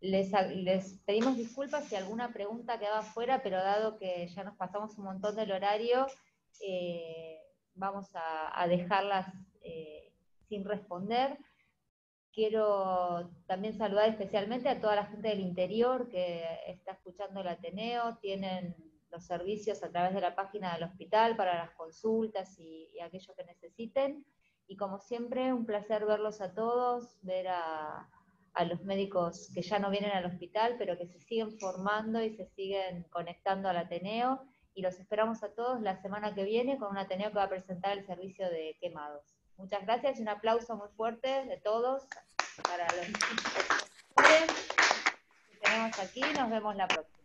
[SPEAKER 1] Les pedimos disculpas si alguna pregunta quedaba fuera, pero dado que ya nos pasamos un montón del horario, vamos a dejarlas sin responder. Quiero también saludar especialmente a toda la gente del interior que está escuchando el Ateneo, tienen los servicios a través de la página del hospital para las consultas y aquello que necesiten. Y como siempre, un placer verlos a todos, ver a a los médicos que ya no vienen al hospital, pero que se siguen formando y se siguen conectando al Ateneo, y los esperamos a todos la semana que viene con un Ateneo que va a presentar el servicio de quemados. Muchas gracias y un aplauso muy fuerte de todos para los que tenemos aquí. Nos vemos la próxima.